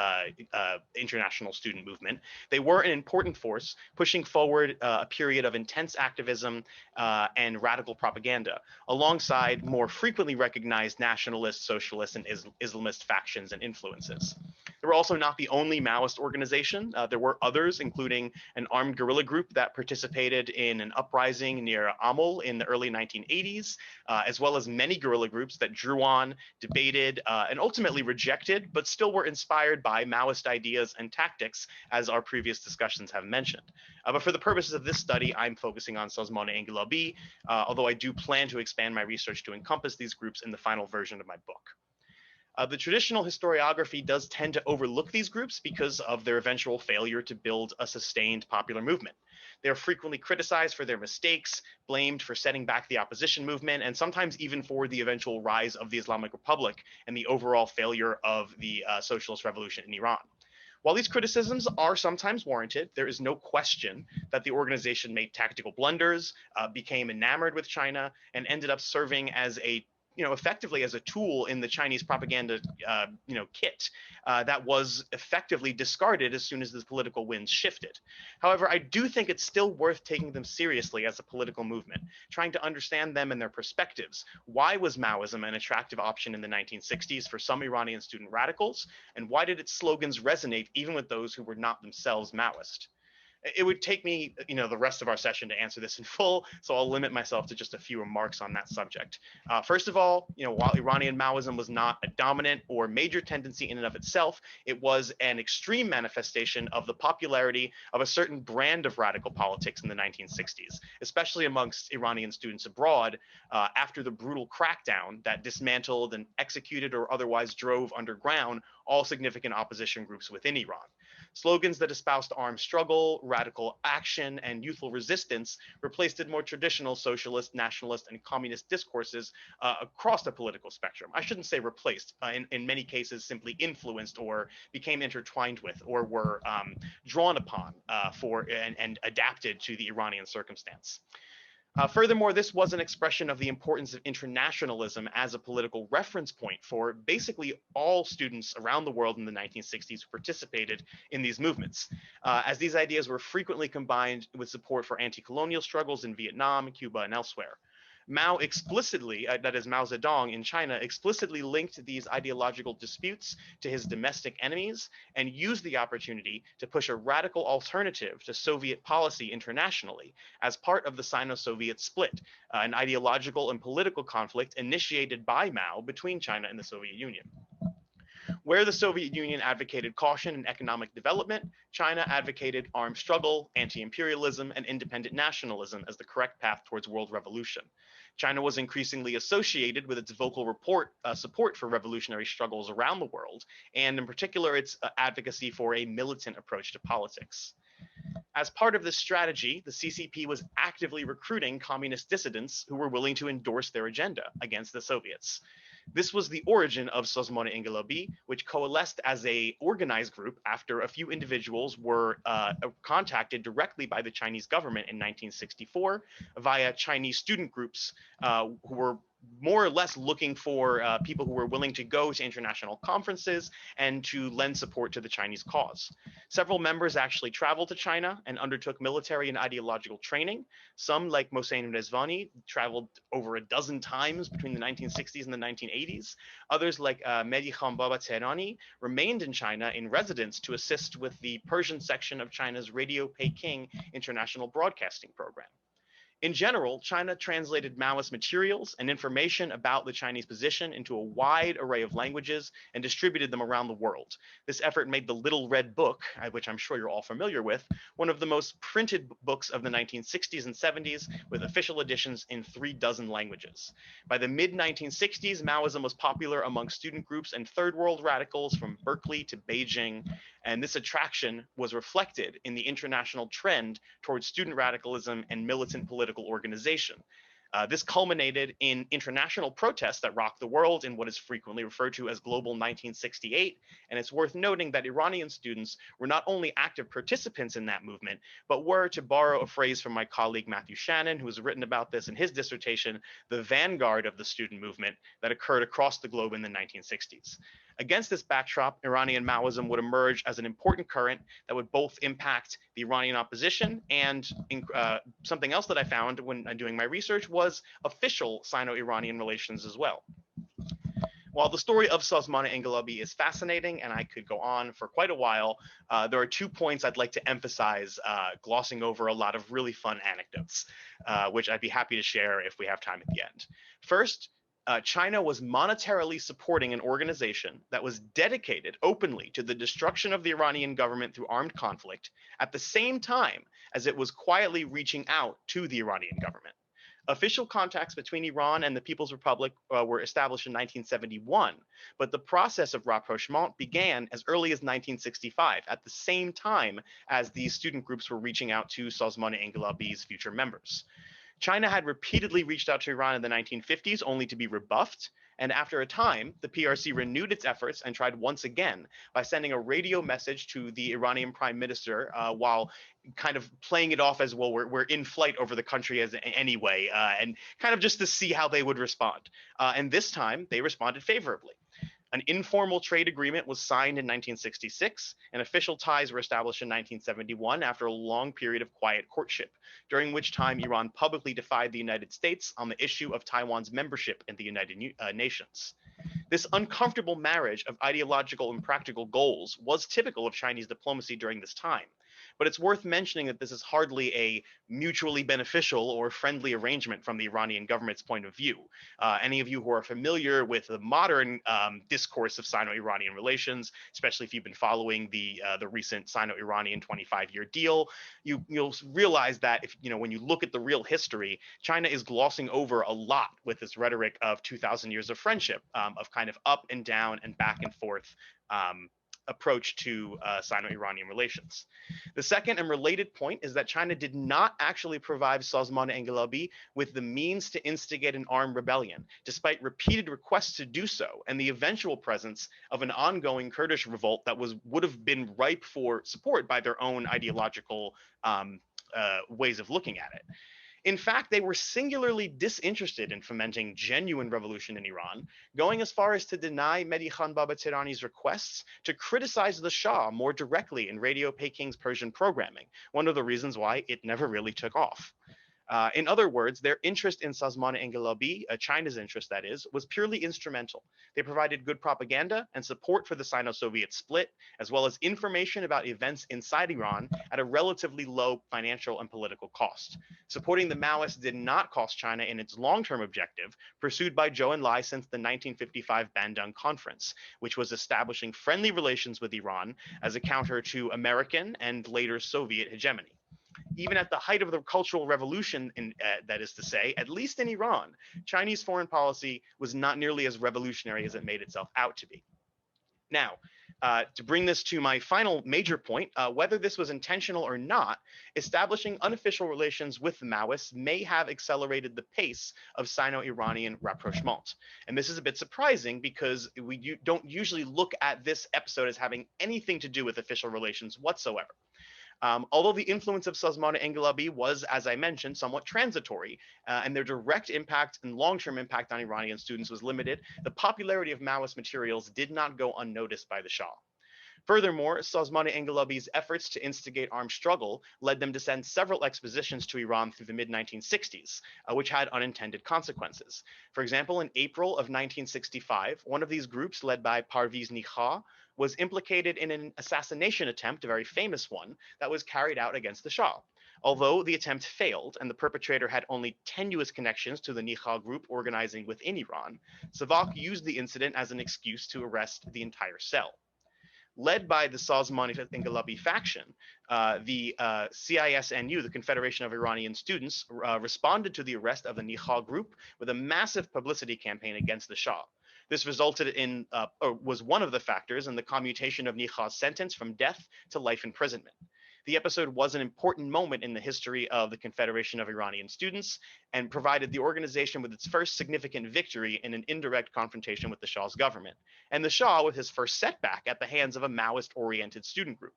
international student movement, they were an important force pushing forward a period of intense activism and radical propaganda, alongside more frequently recognized nationalist, socialist, and Islamist factions and influences. They were also not the only Maoist organization. There were others, including an armed guerrilla group that participated in an uprising near Amul in the early 1980s, as well as many guerrilla groups that drew on, debated, and ultimately rejected, but still were inspired by Maoist ideas and tactics, as our previous discussions have mentioned. But for the purposes of this study, I'm focusing on Sazman Enqelabi, although I do plan to expand my research to encompass these groups in the final version of my book. The traditional historiography does tend to overlook these groups because of their eventual failure to build a sustained popular movement. They are frequently criticized for their mistakes, blamed for setting back the opposition movement, and sometimes even for the eventual rise of the Islamic Republic and the overall failure of the socialist revolution in Iran. While these criticisms are sometimes warranted, there is no question that the organization made tactical blunders, became enamored with China, and ended up serving as a effectively as a tool in the Chinese propaganda, kit that was effectively discarded as soon as the political winds shifted. However, I do think it's still worth taking them seriously as a political movement, trying to understand them and their perspectives. Why was Maoism an attractive option in the 1960s for some Iranian student radicals, and why did its slogans resonate even with those who were not themselves Maoist? It would take me, the rest of our session to answer this in full, so I'll limit myself to just a few remarks on that subject. First of all, while Iranian Maoism was not a dominant or major tendency in and of itself, it was an extreme manifestation of the popularity of a certain brand of radical politics in the 1960s, especially amongst Iranian students abroad, after the brutal crackdown that dismantled and executed or otherwise drove underground all significant opposition groups within Iran. Slogans that espoused armed struggle, radical action, and youthful resistance replaced more traditional socialist, nationalist, and communist discourses across the political spectrum. I shouldn't say replaced, in many cases simply influenced or became intertwined with or were drawn upon and adapted to the Iranian circumstance. Furthermore, this was an expression of the importance of internationalism as a political reference point for basically all students around the world in the 1960s who participated in these movements, as these ideas were frequently combined with support for anti-colonial struggles in Vietnam, Cuba, and elsewhere. Mao explicitly, that is Mao Zedong in China, explicitly linked these ideological disputes to his domestic enemies and used the opportunity to push a radical alternative to Soviet policy internationally as part of the Sino-Soviet split, an ideological and political conflict initiated by Mao between China and the Soviet Union. Where the Soviet Union advocated caution and economic development, China advocated armed struggle, anti-imperialism, and independent nationalism as the correct path towards world revolution. China was increasingly associated with its vocal support for revolutionary struggles around the world, and in particular, its advocacy for a militant approach to politics. As part of this strategy, the CCP was actively recruiting communist dissidents who were willing to endorse their agenda against the Soviets. This was the origin of Sozman-e Inqilabi, which coalesced as an organized group after a few individuals were contacted directly by the Chinese government in 1964 via Chinese student groups who were more or less looking for people who were willing to go to international conferences and to lend support to the Chinese cause. Several members actually traveled to China and undertook military and ideological training. Some, like Mohsen Rezvani, traveled over a dozen times between the 1960s and the 1980s. Others, like Mehdi Khan Baba Tehrani, remained in China in residence to assist with the Persian section of China's Radio Peking International Broadcasting Program. In general, China translated Maoist materials and information about the Chinese position into a wide array of languages and distributed them around the world. This effort made the Little Red Book, which I'm sure you're all familiar with, one of the most printed books of the 1960s and 70s, with official editions in 36 languages. By the mid-1960s, Maoism was popular among student groups and third world radicals from Berkeley to Beijing, and this attraction was reflected in the international trend towards student radicalism and militant political organization. This culminated in international protests that rocked the world in what is frequently referred to as Global 1968, and it's worth noting that Iranian students were not only active participants in that movement, but were, to borrow a phrase from my colleague Matthew Shannon, who has written about this in his dissertation, the vanguard of the student movement that occurred across the globe in the 1960s. Against this backdrop, Iranian Maoism would emerge as an important current that would both impact the Iranian opposition and something else that I found when doing my research was official Sino-Iranian relations as well. While the story of Sozman-e Inqilabi is fascinating, and I could go on for quite a while, there are 2 points I'd like to emphasize, glossing over a lot of really fun anecdotes, which I'd be happy to share if we have time at the end. First, China was monetarily supporting an organization that was dedicated openly to the destruction of the Iranian government through armed conflict at the same time as it was quietly reaching out to the Iranian government. Official contacts between Iran and the People's Republic were established in 1971, but the process of rapprochement began as early as 1965, at the same time as these student groups were reaching out to Sozman-e Inqilabi's future members. China had repeatedly reached out to Iran in the 1950s only to be rebuffed. And after a time, the PRC renewed its efforts and tried once again by sending a radio message to the Iranian prime minister while kind of playing it off as, well, we're in flight over the country as anyway, and kind of just to see how they would respond. And this time they responded favorably. An informal trade agreement was signed in 1966, and official ties were established in 1971 after a long period of quiet courtship, during which time Iran publicly defied the United States on the issue of Taiwan's membership in the United Nations. This uncomfortable marriage of ideological and practical goals was typical of Chinese diplomacy during this time. But it's worth mentioning that this is hardly a mutually beneficial or friendly arrangement from the Iranian government's point of view. Any of you who are familiar with the modern discourse of Sino-Iranian relations, especially if you've been following the recent Sino-Iranian 25-year deal, you'll realize that when you look at the real history, China is glossing over a lot with this rhetoric of 2,000 years of friendship, of kind of up and down and back and forth approach to Sino-Iranian relations. The second and related point is that China did not actually provide Sazman Engelabi with the means to instigate an armed rebellion, despite repeated requests to do so, and the eventual presence of an ongoing Kurdish revolt that would have been ripe for support by their own ideological ways of looking at it. In fact, they were singularly disinterested in fomenting genuine revolution in Iran, going as far as to deny Mehdi Khan Baba Tehrani's requests to criticize the Shah more directly in Radio Peking's Persian programming, one of the reasons why it never really took off. In other words, their interest in Sazman Engelabi, China's interest that is, was purely instrumental. They provided good propaganda and support for the Sino-Soviet split, as well as information about events inside Iran at a relatively low financial and political cost. Supporting the Maoists did not cost China in its long-term objective, pursued by Zhou Enlai since the 1955 Bandung Conference, which was establishing friendly relations with Iran as a counter to American and later Soviet hegemony. Even at the height of the Cultural Revolution, that is to say, at least in Iran, Chinese foreign policy was not nearly as revolutionary as it made itself out to be. Now, to bring this to my final major point, whether this was intentional or not, establishing unofficial relations with the Maoists may have accelerated the pace of Sino-Iranian rapprochement. And this is a bit surprising because we don't usually look at this episode as having anything to do with official relations whatsoever. Although the influence of Sazman Engelabi was, as I mentioned, somewhat transitory, and their direct impact and long-term impact on Iranian students was limited, the popularity of Maoist materials did not go unnoticed by the Shah. Furthermore, Sazman Engelabi's efforts to instigate armed struggle led them to send several expeditions to Iran through the mid-1960s, which had unintended consequences. For example, in April of 1965, one of these groups, led by Parviz Nikha, was implicated in an assassination attempt, a very famous one, that was carried out against the Shah. Although the attempt failed and the perpetrator had only tenuous connections to the Nikha group organizing within Iran, Savak used the incident as an excuse to arrest the entire cell. Led by the Sazman Engelabi faction, the CISNU, the Confederation of Iranian Students, responded to the arrest of the Nikha group with a massive publicity campaign against the Shah. This resulted in, or was one of the factors in the commutation of Nikha's sentence from death to life imprisonment. The episode was an important moment in the history of the Confederation of Iranian Students and provided the organization with its first significant victory in an indirect confrontation with the Shah's government, and the Shah with his first setback at the hands of a Maoist-oriented student group.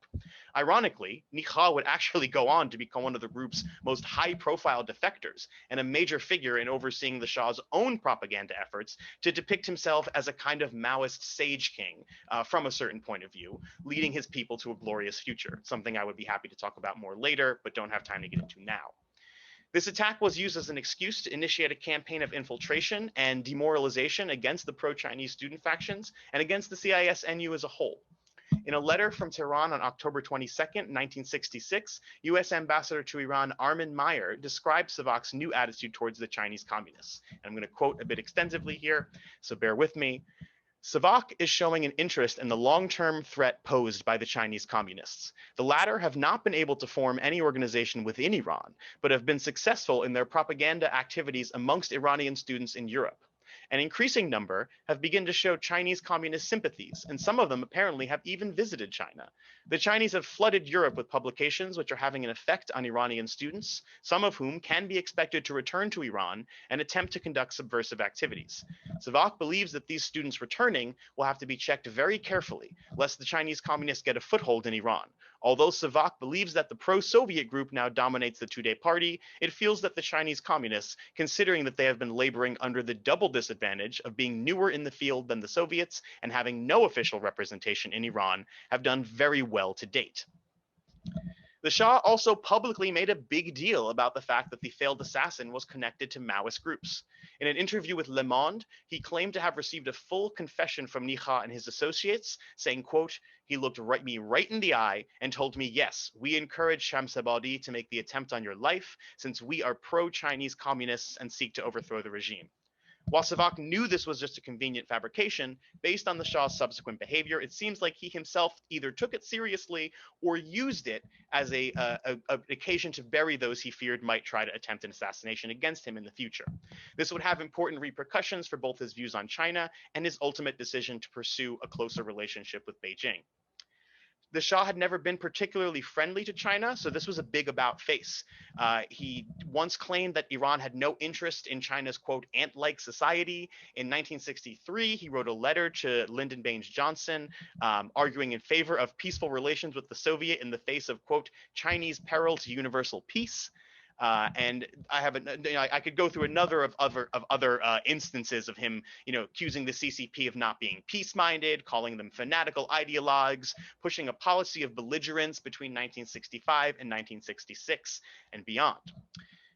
Ironically, Nikha would actually go on to become one of the group's most high-profile defectors and a major figure in overseeing the Shah's own propaganda efforts to depict himself as a kind of Maoist sage king from a certain point of view, leading his people to a glorious future, something I would be happy to talk about more later, but don't have time to get into now. This attack was used as an excuse to initiate a campaign of infiltration and demoralization against the pro-Chinese student factions and against the CISNU as a whole. In a letter from Tehran on October 22nd, 1966, U.S. Ambassador to Iran Armin Meyer described Savak's new attitude towards the Chinese communists. And I'm going to quote a bit extensively here, so bear with me. Savak is showing an interest in the long-term threat posed by the Chinese communists. The latter have not been able to form any organization within Iran, but have been successful in their propaganda activities amongst Iranian students in Europe. An increasing number have begun to show Chinese communist sympathies, and some of them apparently have even visited China. The Chinese have flooded Europe with publications which are having an effect on Iranian students, some of whom can be expected to return to Iran and attempt to conduct subversive activities. Savak believes that these students returning will have to be checked very carefully, lest the Chinese communists get a foothold in Iran. Although Savak believes that the pro-Soviet group now dominates the Tudeh Party, it feels that the Chinese communists, considering that they have been laboring under the double disadvantage of being newer in the field than the Soviets and having no official representation in Iran, have done very well to date. The Shah also publicly made a big deal about the fact that the failed assassin was connected to Maoist groups. In an interview with Le Monde, he claimed to have received a full confession from Nikha and his associates, saying, quote, "He looked me right in the eye and told me, yes, we encourage Shamsabadi to make the attempt on your life since we are pro-Chinese communists and seek to overthrow the regime." While Savak knew this was just a convenient fabrication, based on the Shah's subsequent behavior, it seems like he himself either took it seriously or used it as an occasion to bury those he feared might try to attempt an assassination against him in the future. This would have important repercussions for both his views on China and his ultimate decision to pursue a closer relationship with Beijing. The Shah had never been particularly friendly to China, so this was a big about face. He once claimed that Iran had no interest in China's, quote, ant-like society. In 1963, he wrote a letter to Lyndon Baines Johnson, arguing in favor of peaceful relations with the Soviet in the face of, quote, Chinese peril to universal peace. And I could go through another of other instances of him, accusing the CCP of not being peace-minded, calling them fanatical ideologues, pushing a policy of belligerence between 1965 and 1966 and beyond.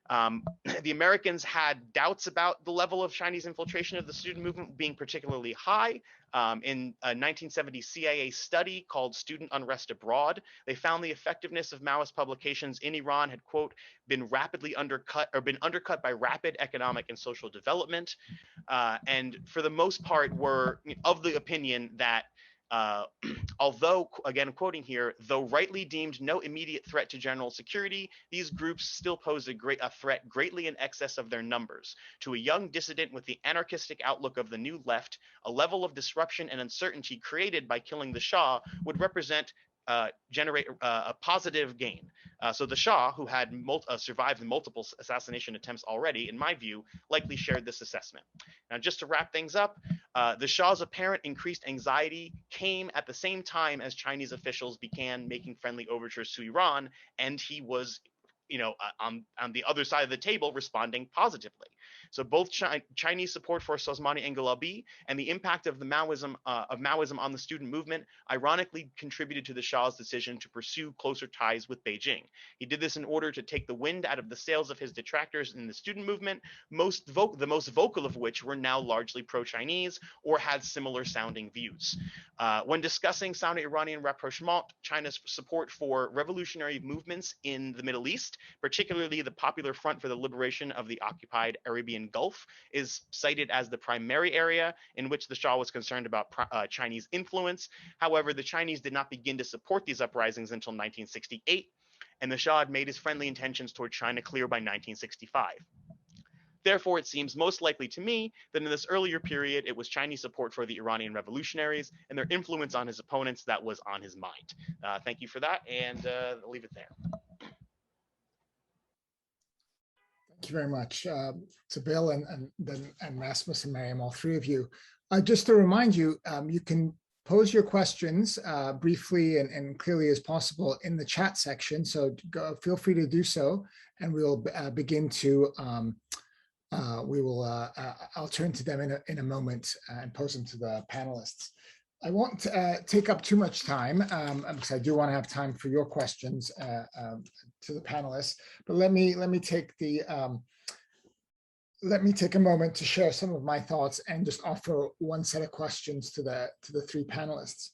The Americans had doubts about the level of Chinese infiltration of the student movement being particularly high. In a 1970 CIA study called Student Unrest Abroad, they found the effectiveness of Maoist publications in Iran had, quote, been undercut by rapid economic and social development, and for the most part were of the opinion that although, again quoting here, though rightly deemed no immediate threat to general security, these groups still pose a threat greatly in excess of their numbers. To a young dissident with the anarchistic outlook of the new left, a level of disruption and uncertainty created by killing the Shah would generate a positive gain. So the Shah, who had survived multiple assassination attempts already, in my view, likely shared this assessment. Now, just to wrap things up, the Shah's apparent increased anxiety came at the same time as Chinese officials began making friendly overtures to Iran, and he was on the other side of the table responding positively. So both Chinese support for Osmani Engelabi and the impact of Maoism on the student movement ironically contributed to the Shah's decision to pursue closer ties with Beijing. He did this in order to take the wind out of the sails of his detractors in the student movement, the most vocal of which were now largely pro-Chinese or had similar sounding views. When discussing Sino-Iranian rapprochement, China's support for revolutionary movements in the Middle East, particularly the Popular Front for the Liberation of the Occupied Arabian Gulf, is cited as the primary area in which the Shah was concerned about Chinese influence. However, the Chinese did not begin to support these uprisings until 1968, and the Shah had made his friendly intentions toward China clear by 1965. Therefore, it seems most likely to me that in this earlier period, it was Chinese support for the Iranian revolutionaries and their influence on his opponents that was on his mind. Thank you for that, and I'll leave it there. Thank you very much to Bill and Rasmus and Maryam, all three of you. Just to remind you, you can pose your questions briefly and clearly as possible in the chat section. So feel free to do so, and we'll begin to. I'll turn to them in a moment and pose them to the panelists. I won't take up too much time because I do want to have time for your questions to the panelists. But let me take a moment to share some of my thoughts and just offer one set of questions to the three panelists.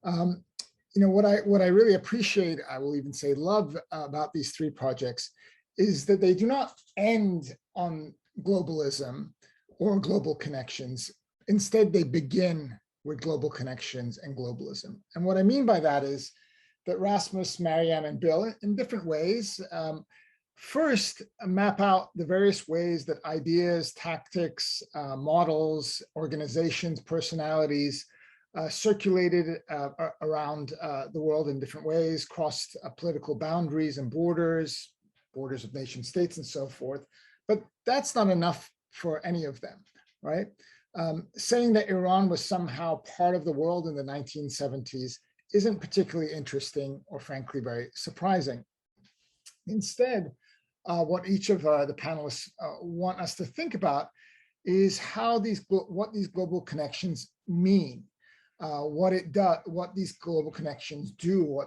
What I really appreciate, I will even say love about these three projects, is that they do not end on globalism or global connections. Instead, they begin with global connections and globalism. And what I mean by that is that Rasmus, Maryam, and Bill, in different ways, first map out the various ways that ideas, tactics, models, organizations, personalities circulated around the world in different ways, crossed political boundaries and borders of nation states and so forth. But that's not enough for any of them, right? Saying that Iran was somehow part of the world in the 1970s isn't particularly interesting or frankly very surprising. Instead, what each of the panelists want us to think about is what these global connections mean, what these global connections do,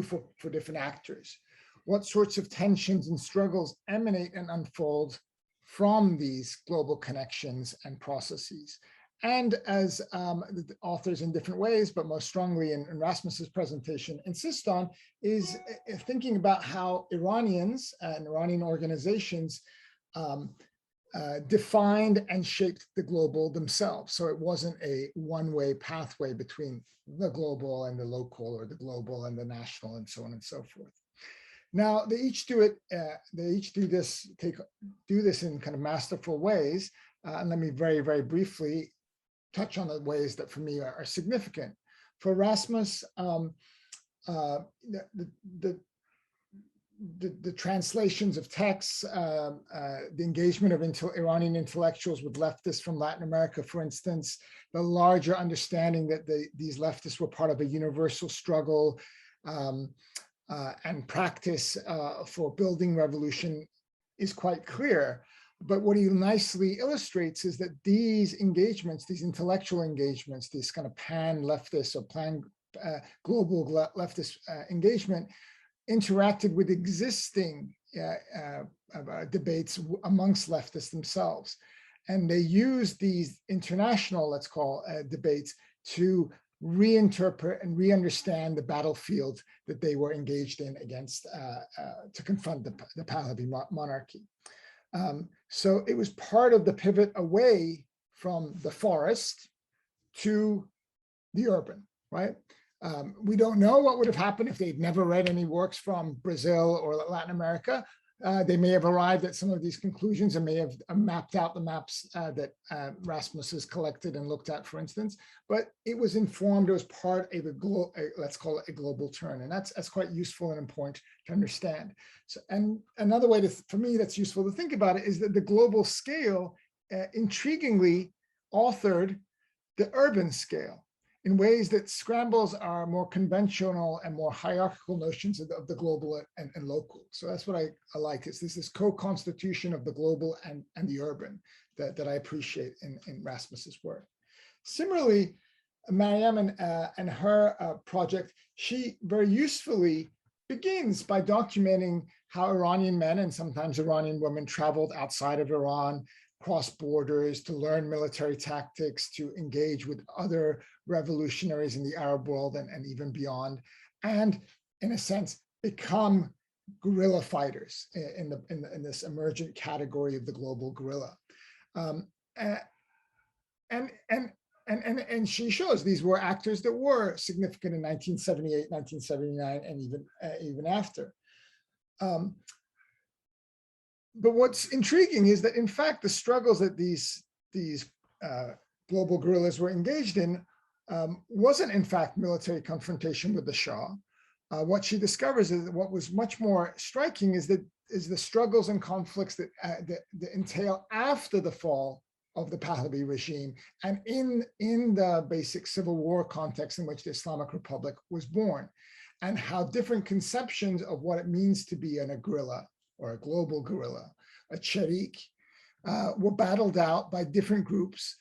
for different actors, what sorts of tensions and struggles emanate and unfold from these global connections and processes. And as the authors in different ways, but most strongly in Rasmus's presentation insist on, is thinking about how Iranians and Iranian organizations defined and shaped the global themselves. So it wasn't a one-way pathway between the global and the local, or the global and the national, and so on and so forth. Now, they each do it. They each do this in kind of masterful ways. And let me very, very briefly touch on the ways that for me are significant. For Rasmus, the translations of texts, the engagement of Iranian intellectuals with leftists from Latin America, for instance, the larger understanding that these leftists were part of a universal struggle and practice for building revolution is quite clear. But what he nicely illustrates is that these engagements, these intellectual engagements, this kind of pan-leftist or global leftist engagement interacted with existing debates amongst leftists themselves. And they used these international, let's call debates, to reinterpret and re-understand the battlefield that they were engaged in against, to confront the Pahlavi monarchy. So it was part of the pivot away from the forest to the urban, right? We don't know what would have happened if they'd never read any works from Brazil or Latin America. They may have arrived at some of these conclusions and may have mapped out the maps that Rasmus has collected and looked at, for instance, but it was informed, it was part of let's call it a global turn. And that's quite useful and important to understand. So, and another way for me that's useful to think about it is that the global scale intriguingly authored the urban scale in ways that scrambles our more conventional and more hierarchical notions of the global and local. So that's what I like, is this co-constitution of the global and the urban that I appreciate in Rasmus's work. Similarly, Maryam and her project, she very usefully begins by documenting how Iranian men and sometimes Iranian women traveled outside of Iran, cross borders to learn military tactics, to engage with other revolutionaries in the Arab world and even beyond, and in a sense become guerrilla fighters in this emergent category of the global guerrilla. And she shows these were actors that were significant in 1978, 1979, and even after. But what's intriguing is that, in fact, the struggles that these global guerrillas were engaged in wasn't, in fact, military confrontation with the Shah. What she discovers is that what was much more striking is the struggles and conflicts that entail after the fall of the Pahlavi regime and in the basic civil war context in which the Islamic Republic was born, and how different conceptions of what it means to be a guerrilla or a global guerrilla, a sharik, were battled out by different groups.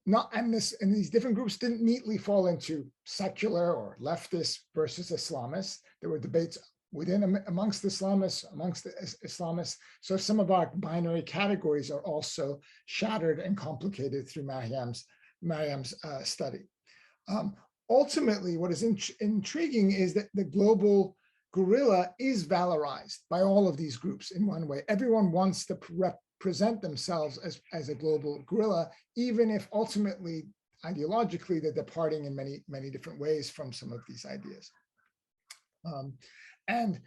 And these different groups didn't neatly fall into secular or leftist versus Islamists. There were debates amongst Islamists. So some of our binary categories are also shattered and complicated through Maryam's study. Ultimately, what is intriguing is that the global guerrilla is valorized by all of these groups in one way. Everyone wants to represent themselves as a global guerrilla, even if ultimately, ideologically, they're departing in many, many different ways from some of these ideas. And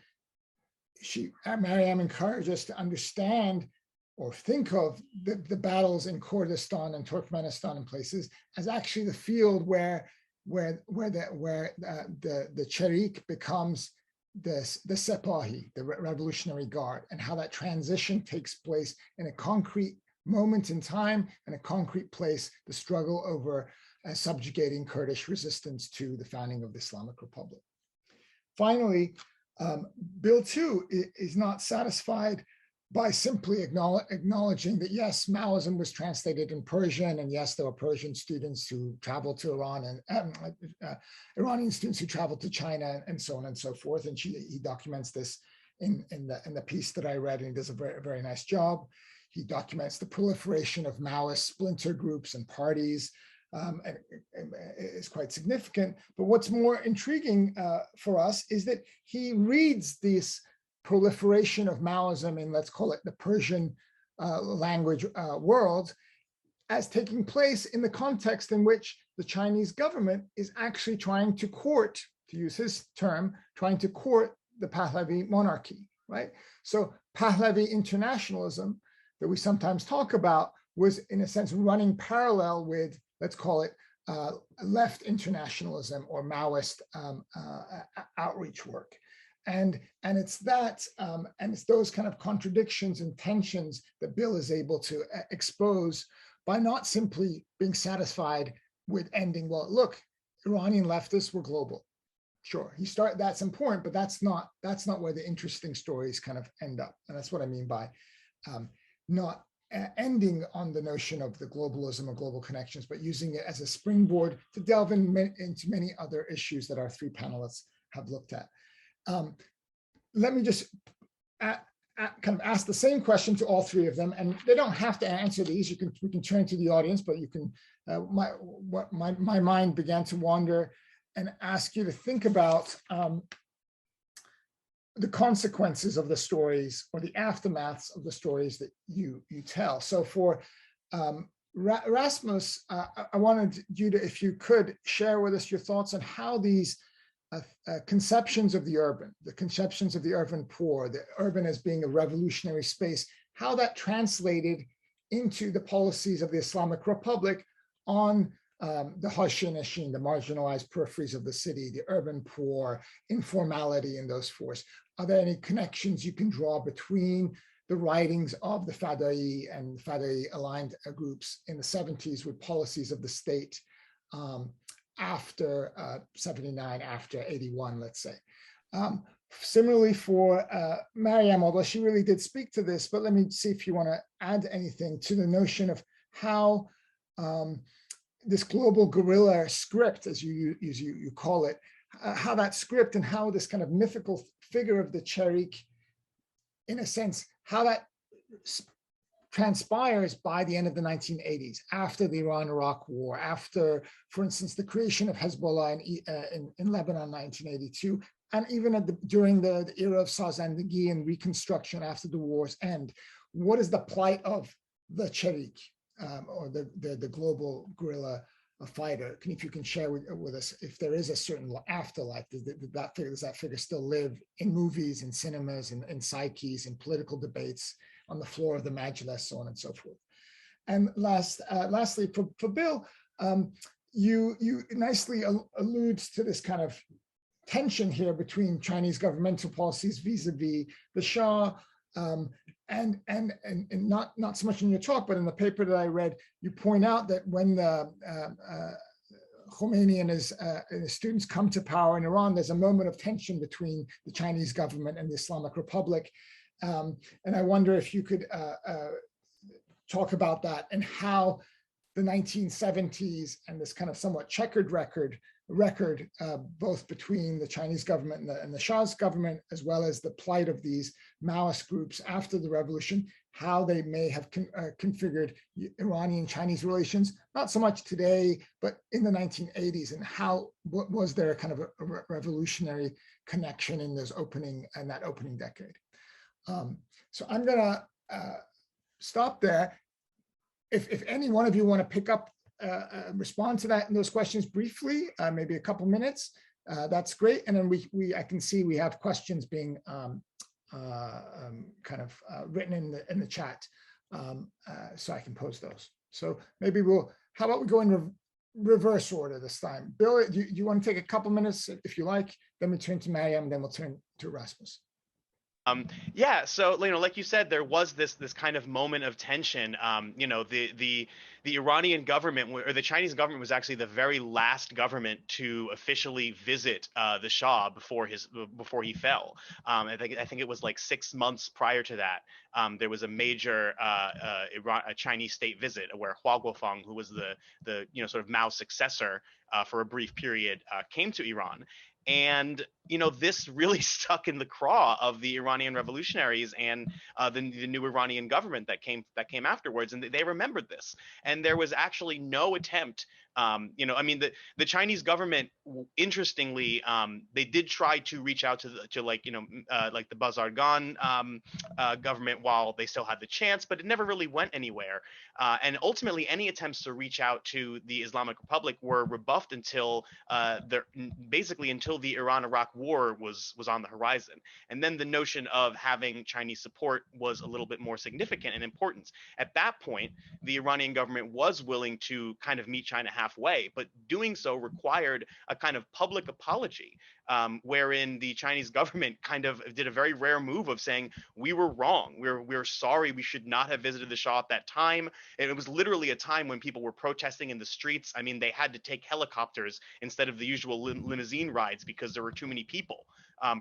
Maryam encouraged us to understand or think of the battles in Kurdistan and Turkmenistan and places as actually the field where the Cherik becomes the Sepahi, the Revolutionary Guard, and how that transition takes place in a concrete moment in time and a concrete place, the struggle over subjugating Kurdish resistance to the founding of the Islamic Republic. Finally, Bill 2 is not satisfied by simply acknowledging that, yes, Maoism was translated in Persian, and yes, there were Persian students who traveled to Iran and Iranian students who traveled to China and so on and so forth. And he documents this in the piece that I read, and he does a very, very nice job. He documents the proliferation of Maoist splinter groups and parties, and is quite significant. But what's more intriguing for us is that he reads this proliferation of Maoism in, let's call it, the Persian language world as taking place in the context in which the Chinese government is actually trying to court, to use his term, trying to court the Pahlavi monarchy, right? So Pahlavi internationalism that we sometimes talk about was, in a sense, running parallel with, let's call it, left internationalism or Maoist outreach work. And it's that, and it's those kind of contradictions and tensions that Bill is able to expose by not simply being satisfied with ending, well, look, Iranian leftists were global. Sure, that's important, but that's not where the interesting stories kind of end up. And that's what I mean by not ending on the notion of the globalism or global connections, but using it as a springboard to delve into many other issues that our three panelists have looked at. Let me just kind of ask the same question to all three of them, and they don't have to answer these. We can turn to the audience, but you can. My mind began to wander and ask you to think about the consequences of the stories or the aftermaths of the stories that you tell. So for Rasmus, I wanted you to, if you could, share with us your thoughts on how these conceptions of the conceptions of the urban poor, the urban as being a revolutionary space, how that translated into the policies of the Islamic Republic on the Hashin, the marginalized peripheries of the city, the urban poor, informality in those forces. Are there any connections you can draw between the writings of the Fedai and Fedai aligned groups in the 70s with policies of the state after 79, after 81, let's say? Similarly for Maryam, although she really did speak to this, but let me see if you want to add anything to the notion of how this global guerrilla script, as you call it, how that script and how this kind of mythical figure of the Cherik, in a sense, how that transpires by the end of the 1980s, after the Iran-Iraq war, after, for instance, the creation of Hezbollah in Lebanon in 1982, and even during the era of Sazandagi and reconstruction after the war's end. What is the plight of the Cherik? Or the global guerrilla fighter? If you can share with us if there is a certain afterlife, does that figure still live in movies, in cinemas, in psyches, in political debates, on the floor of the Majlis, so on and so forth. And lastly, for Bill, you nicely alludes to this kind of tension here between Chinese governmental policies vis-a-vis the Shah, and not so much in your talk, but in the paper that I read, you point out that when the Khomeini and his students come to power in Iran, there's a moment of tension between the Chinese government and the Islamic Republic. And I wonder if you could talk about that and how the 1970s and this kind of somewhat checkered record both between the Chinese government and the Shah's government, as well as the plight of these Maoist groups after the revolution, how they may have configured Iranian-Chinese relations, not so much today, but in the 1980s, and what was there a kind of a revolutionary connection in that opening decade. So I'm gonna stop there. If any one of you want to pick up, respond to that and those questions briefly, maybe a couple minutes, that's great. And then I can see we have questions being written in the chat, so I can post those. So maybe how about we go in reverse order this time? Bill, do you want to take a couple minutes if you like? Then we turn to Maryam, then we'll turn to Rasmus. Yeah, so like you said, there was this kind of moment of tension. The Iranian government, or the Chinese government, was actually the very last government to officially visit the Shah before he fell. I think it was like 6 months prior to that. There was a major a Chinese state visit where Hua Guofeng, who was the sort of Mao's successor for a brief period, came to Iran. And this really stuck in the craw of the Iranian revolutionaries and the new Iranian government that came afterwards, and they remembered this. And there was actually no attempt. The Chinese government, interestingly, they did try to reach out to the Bazargan government while they still had the chance, but it never really went anywhere. And ultimately, any attempts to reach out to the Islamic Republic were rebuffed until the Iran-Iraq War was on the horizon. And then the notion of having Chinese support was a little bit more significant and important. At that point, the Iranian government was willing to kind of meet China halfway, but doing so required a kind of public apology, wherein the Chinese government kind of did a very rare move of saying, we were wrong. We're sorry. We should not have visited the Shah at that time. And it was literally a time when people were protesting in the streets. I mean, they had to take helicopters instead of the usual limousine rides because there were too many people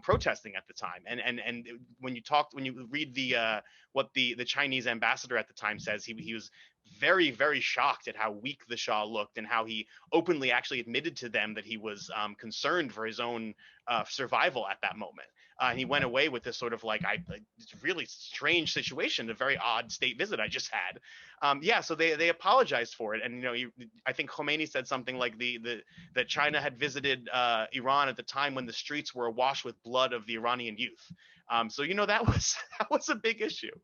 protesting at the time. And when you read what the Chinese ambassador at the time says, he was very, very shocked at how weak the Shah looked and how he openly actually admitted to them that he was concerned for his own survival at that moment. He went away with this sort of it's a really strange situation, a very odd state visit I just had. So they apologized for it, and I think Khomeini said something like that China had visited Iran at the time when the streets were awash with blood of the Iranian youth. So that was a big issue,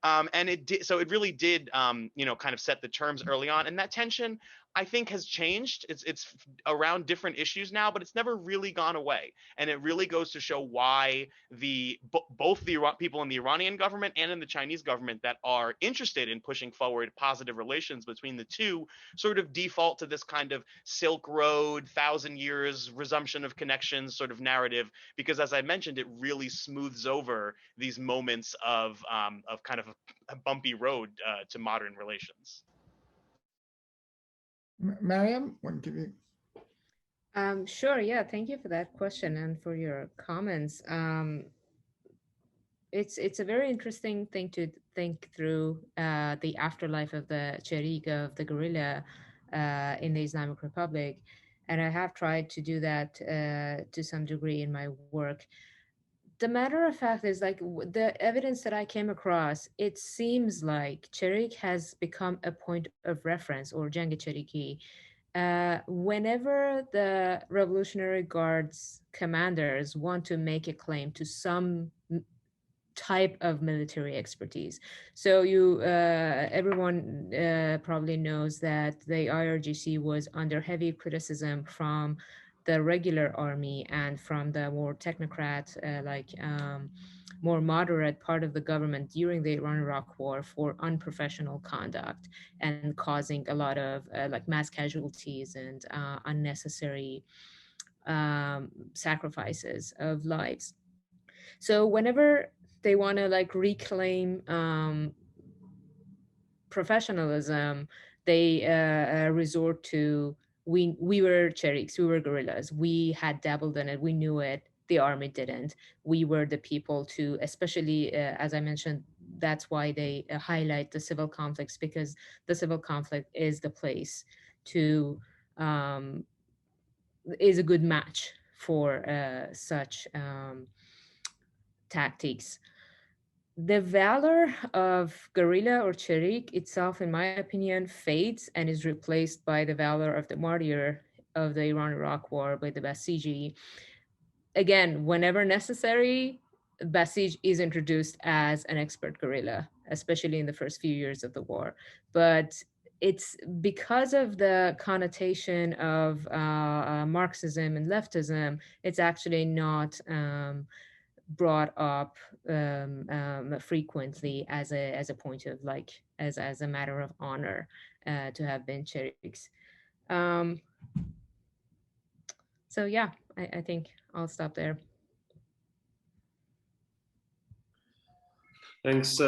and it really did kind of set the terms early on, and that tension I think has changed. It's around different issues now, but it's never really gone away, and it really goes to show why both the people in the Iranian government and in the Chinese government that are interested in pushing forward positive relations between the two sort of default to this kind of Silk Road, 1,000 years resumption of connections sort of narrative, because as I mentioned, it really smooths over these moments of kind of a bumpy road to modern relations. Maryam, want to give you? Sure. Yeah. Thank you for that question and for your comments. It's a very interesting thing to think through the afterlife of the Cherik, of the guerrilla in the Islamic Republic. And I have tried to do that to some degree in my work. The matter of fact is, the evidence that I came across, it seems like Cherik has become a point of reference, or Jang Cheriki, whenever the Revolutionary Guard's commanders want to make a claim to some type of military expertise. So everyone probably knows that the IRGC was under heavy criticism from the regular army and from the more technocrat, more moderate part of the government during the Iran-Iraq War for unprofessional conduct and causing a lot of mass casualties and unnecessary sacrifices of lives. So whenever they want to reclaim professionalism, they resort to, we were Cheriks, we were guerrillas, we had dabbled in it, we knew it, the army didn't. We were the people to, especially as I mentioned, that's why they highlight the civil conflicts, because the civil conflict is the place to, is a good match for such tactics. The valor of guerrilla or Cherik itself, in my opinion, fades and is replaced by the valor of the martyr of the Iran-Iraq War, by the Basiji. Again, whenever necessary, Basij is introduced as an expert guerrilla, especially in the first few years of the war. But it's because of the connotation of Marxism and leftism, it's actually not brought up frequently as a point of like as a matter of honor to have been sheikhs. So yeah, I think I'll stop there. Thanks,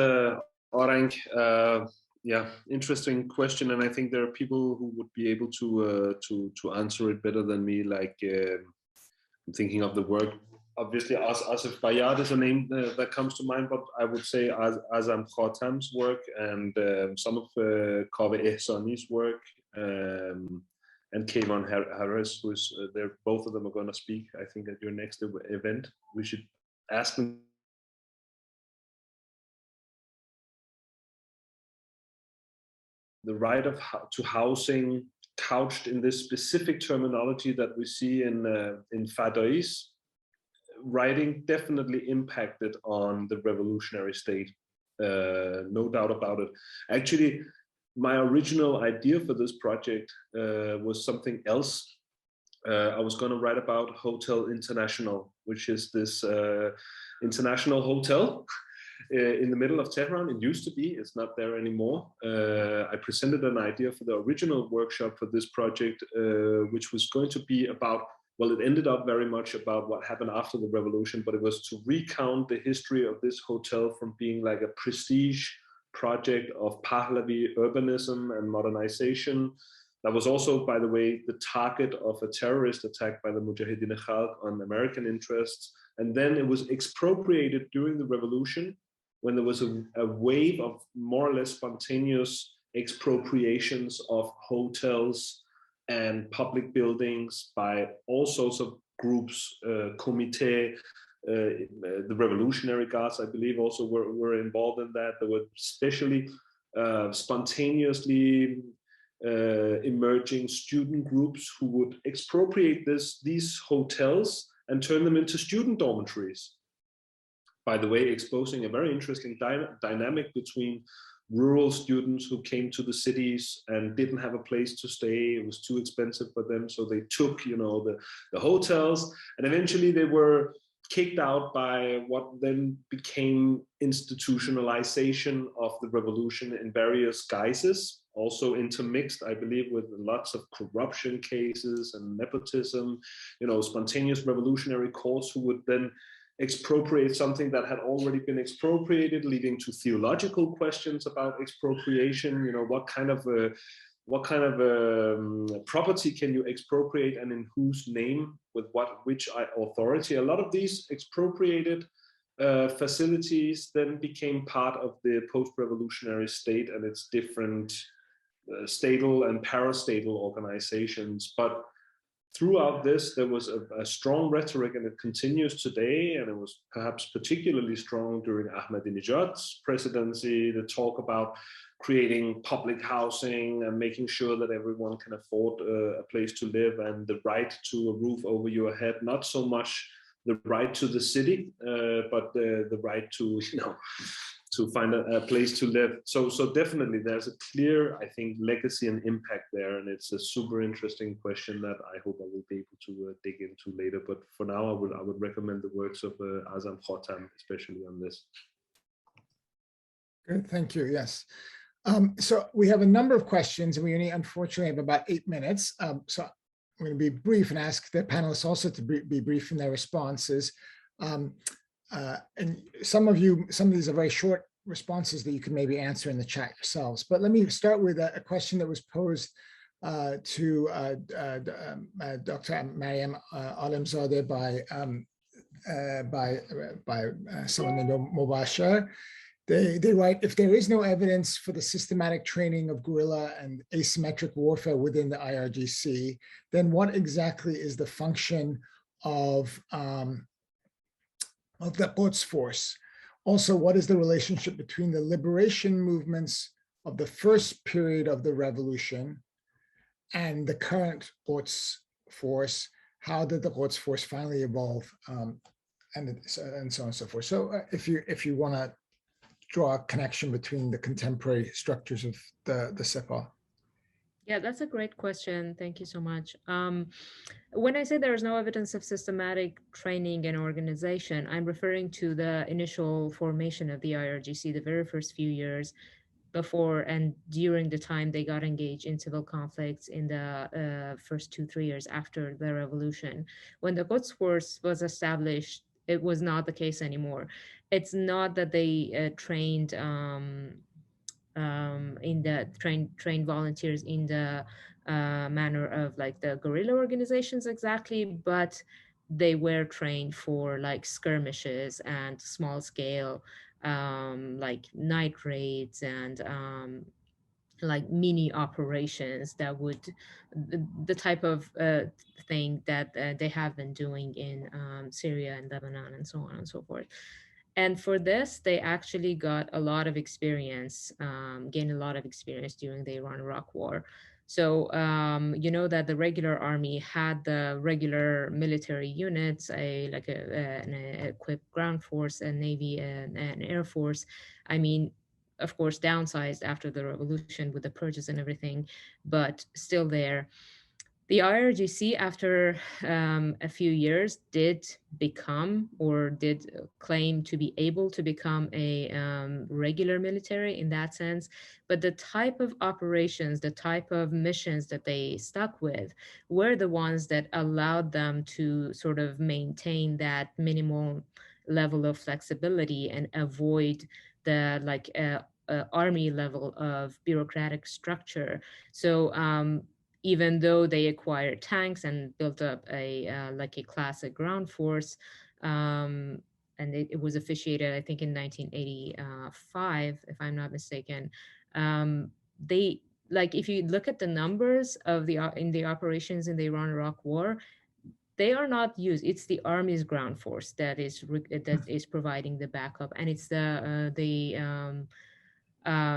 Arang. Yeah, interesting question, and I think there are people who would be able to answer it better than me. Like I'm thinking of the work. Obviously, Asif Bayat is a name that comes to mind, but I would say Azam Khatam's work and some of Kaveh Ehsani's work and Kayvon Harris, who's there. Both of them are going to speak, I think, at your next event. We should ask them. The right to housing couched in this specific terminology that we see in Fedai's writing definitely impacted on the revolutionary state, no doubt about it. Actually, my original idea for this project was something else. I was going to write about Hotel International, which is this international hotel in the middle of Tehran. It used to be, it's not there anymore. I presented an idea for the original workshop for this project, which was going to be about, well, it ended up very much about what happened after the revolution, but it was to recount the history of this hotel from being like a prestige project of Pahlavi urbanism and modernization. That was also, by the way, the target of a terrorist attack by the Mujahideen Khalq on American interests. And then it was expropriated during the revolution, when there was a wave of more or less spontaneous expropriations of hotels and public buildings by all sorts of groups, Comité, the Revolutionary Guards, I believe, also were involved in that. There were especially spontaneously emerging student groups who would expropriate these hotels and turn them into student dormitories. By the way, exposing a very interesting dynamic between rural students who came to the cities and didn't have a place to stay. It was too expensive for them, so they took, you know, the hotels, and eventually they were kicked out by what then became institutionalization of the revolution in various guises, also intermixed, I believe, with lots of corruption cases and nepotism, you know, spontaneous revolutionary courts who would then expropriate something that had already been expropriated, leading to theological questions about expropriation. You know, what kind of property can you expropriate, and in whose name, with which authority? A lot of these expropriated facilities then became part of the post-revolutionary state and its different statal and parastatal organizations. But throughout this, there was a strong rhetoric, and it continues today, and it was perhaps particularly strong during Ahmadinejad's presidency, the talk about creating public housing and making sure that everyone can afford a place to live and the right to a roof over your head, not so much the right to the city, but the right to, you know, to find a place to live. So definitely there's a clear, I think, legacy and impact there, and it's a super interesting question that I hope I will be able to dig into later. But for now, I would recommend the works of Azam Khatam, especially on this. Good, thank you. Yes. So we have a number of questions, and we only unfortunately have about 8 minutes. So I'm going to be brief and ask the panelists also to be brief in their responses. And some of these are very short responses that you can maybe answer in the chat yourselves. But let me start with a question that was posed to Dr. Maryam Alemzadeh by someone named Mubashir. They write, if there is no evidence for the systematic training of guerrilla and asymmetric warfare within the IRGC, then what exactly is the function of the Quds force? Also, what is the relationship between the liberation movements of the first period of the revolution and the current Quds force? How did the Quds force finally evolve, and so on and so forth? So if you want to draw a connection between the contemporary structures of the Sepah. Yeah, that's a great question. Thank you so much. When I say there is no evidence of systematic training and organization, I'm referring to the initial formation of the IRGC, the very first few years before and during the time they got engaged in civil conflicts in the first 2-3 years after the revolution. When the Quds Force was established, it was not the case anymore. It's not that they trained in the trained volunteers in the manner of like the guerrilla organizations exactly, but they were trained for like skirmishes and small scale like night raids and like mini operations that would the type of thing that they have been doing in Syria and Lebanon and so on and so forth. And for this, they actually got a lot of experience, gained a lot of experience during the Iran-Iraq War. So you know that the regular army had the regular military units, an equipped ground force, a navy, and an air force. I mean, of course, downsized after the revolution with the purges and everything, but still there. The IRGC, after a few years, did become or did claim to be able to become a regular military in that sense. But the type of operations, the type of missions that they stuck with were the ones that allowed them to sort of maintain that minimal level of flexibility and avoid the army level of bureaucratic structure. So even though they acquired tanks and built up a classic ground force, and it was officiated, I think, in 1985, if I'm not mistaken. They if you look at the numbers of in the operations in the Iran-Iraq War, they are not used. It's the army's ground force that is providing the backup, and it's the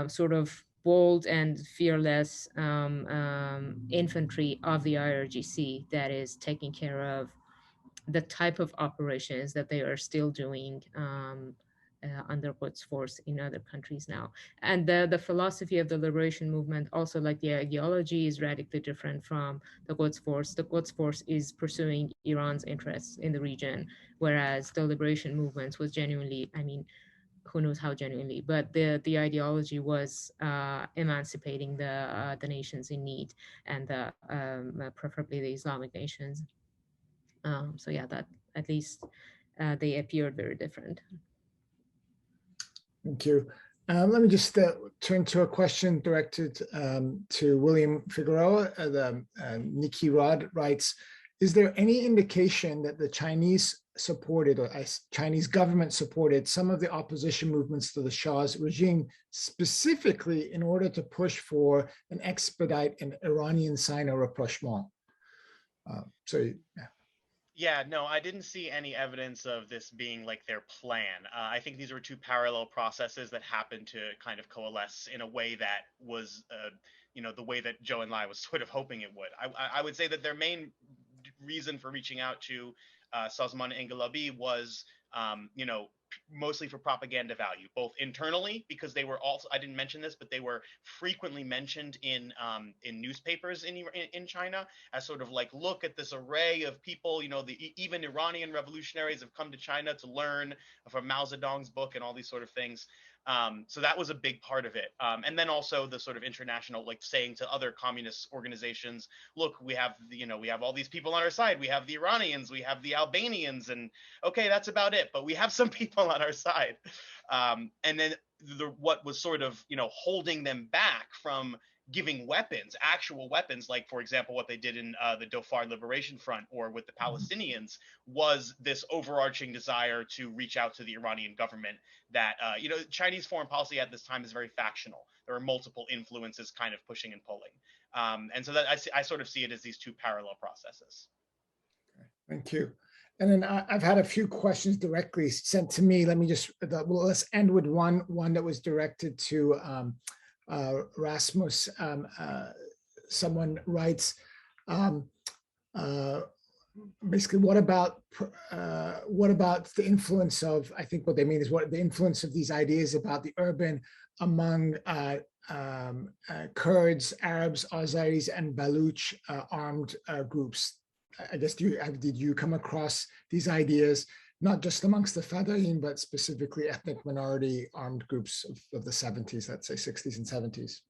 sort of bold and fearless infantry of the IRGC that is taking care of the type of operations that they are still doing under Quds Force in other countries now. And the philosophy of the liberation movement, also like the ideology, is radically different from the Quds Force. The Quds Force is pursuing Iran's interests in the region, whereas the liberation movement was genuinely, I mean, who knows how genuinely, but the ideology was emancipating the nations in need, and preferably the Islamic nations. So yeah, that at least they appeared very different. Thank you. Let me just turn to a question directed to William Figueroa. Nikki Rod writes, is there any indication that the Chinese supported or Chinese government supported some of the opposition movements to the Shah's regime, specifically in order to push for an expedite an Iranian Sino rapprochement? Yeah, no, I didn't see any evidence of this being like their plan. I think these were two parallel processes that happened to kind of coalesce in a way that was, the way that Joe and Lai was sort of hoping it would. I would say that their main reason for reaching out to Sazman Enqelabi was, mostly for propaganda value, both internally, because they were also, I didn't mention this, but they were frequently mentioned in newspapers in China as sort of like, look at this array of people, even Iranian revolutionaries have come to China to learn from Mao Zedong's book and all these sort of things. So that was a big part of it. And then also the sort of international, like saying to other communist organizations, look, we have all these people on our side. We have the Iranians, we have the Albanians, and okay, that's about it. But we have some people on our side. And then what was sort of, holding them back from giving weapons, actual weapons, like, for example, what they did in the Dhofar Liberation Front or with the Palestinians, was this overarching desire to reach out to the Iranian government that, Chinese foreign policy at this time is very factional. There are multiple influences kind of pushing and pulling. And so that I sort of see it as these two parallel processes. Thank you. And then I've had a few questions directly sent to me. Let me just, let's end with one that was directed to Rasmus. Someone writes, basically, what about the influence of, I think what they mean is what the influence of these ideas about the urban among Kurds, Arabs, Azeris, and Baluch armed groups. I guess, did you come across these ideas, not just amongst the Fedai, but specifically ethnic minority armed groups of the 70s, let's say 60s and 70s?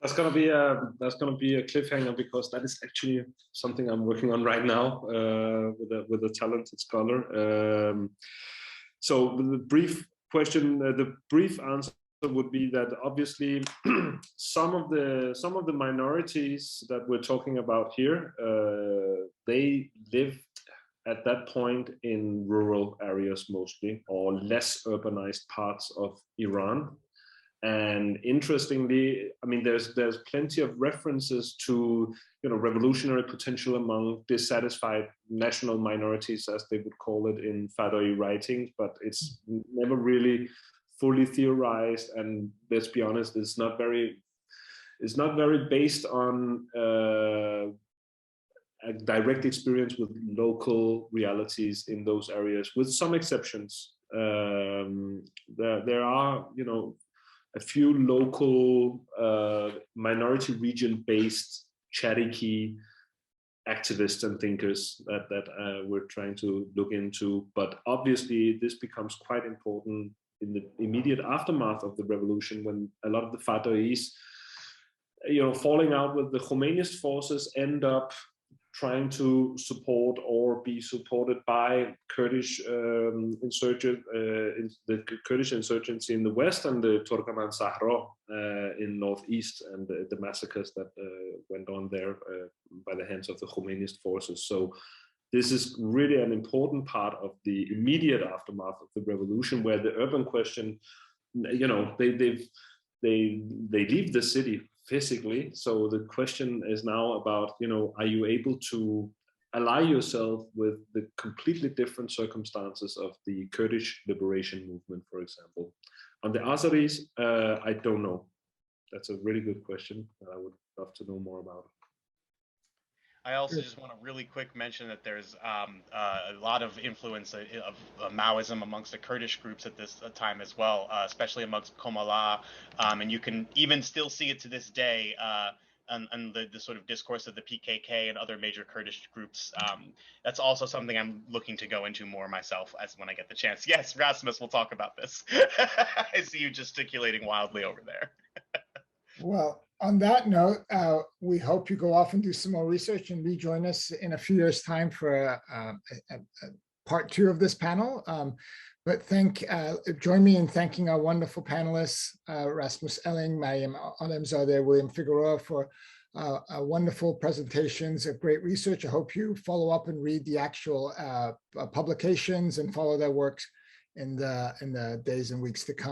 That's gonna be a cliffhanger, because that is actually something I'm working on right now with a talented scholar. So the brief question, the brief answer would be that obviously some of the minorities that we're talking about here, they live at that point in rural areas mostly, or less urbanized parts of Iran. And interestingly, I mean, there's plenty of references to, you know, revolutionary potential among dissatisfied national minorities, as they would call it in Fedai writings, but it's never really fully theorized. And let's be honest, it's not very based on a direct experience with local realities in those areas, with some exceptions. There are, you know, a few local minority region-based Cherokee activists and thinkers that we're trying to look into. But obviously, this becomes quite important in the immediate aftermath of the revolution, when a lot of the Fedais, you know, falling out with the Khomeinist forces, end up trying to support or be supported by Kurdish the Kurdish insurgency in the west, and the Turkmen Sahra in northeast, and the massacres that went on there by the hands of the Khomeinist forces. So this is really an important part of the immediate aftermath of the revolution, where the urban question, you know, they leave the city physically. So the question is now about, you know, are you able to ally yourself with the completely different circumstances of the Kurdish liberation movement, for example? On the Azeris, I don't know. That's a really good question, and I would love to know more about it. I also just want to really quick mention that there's a lot of influence of Maoism amongst the Kurdish groups at this time as well, especially amongst Komala, and you can even still see it to this day and the sort of discourse of the PKK and other major Kurdish groups. That's also something I'm looking to go into more myself as when I get the chance. Yes, Rasmus, we'll talk about this. I see you gesticulating wildly over there. Well, on that note, we hope you go off and do some more research and rejoin us in a few years' time for part 2 of this panel. But join me in thanking our wonderful panelists, Rasmus Elling, Maryam Alemzadeh, William Figueroa, for wonderful presentations of great research. I hope you follow up and read the actual publications and follow their works in the days and weeks to come.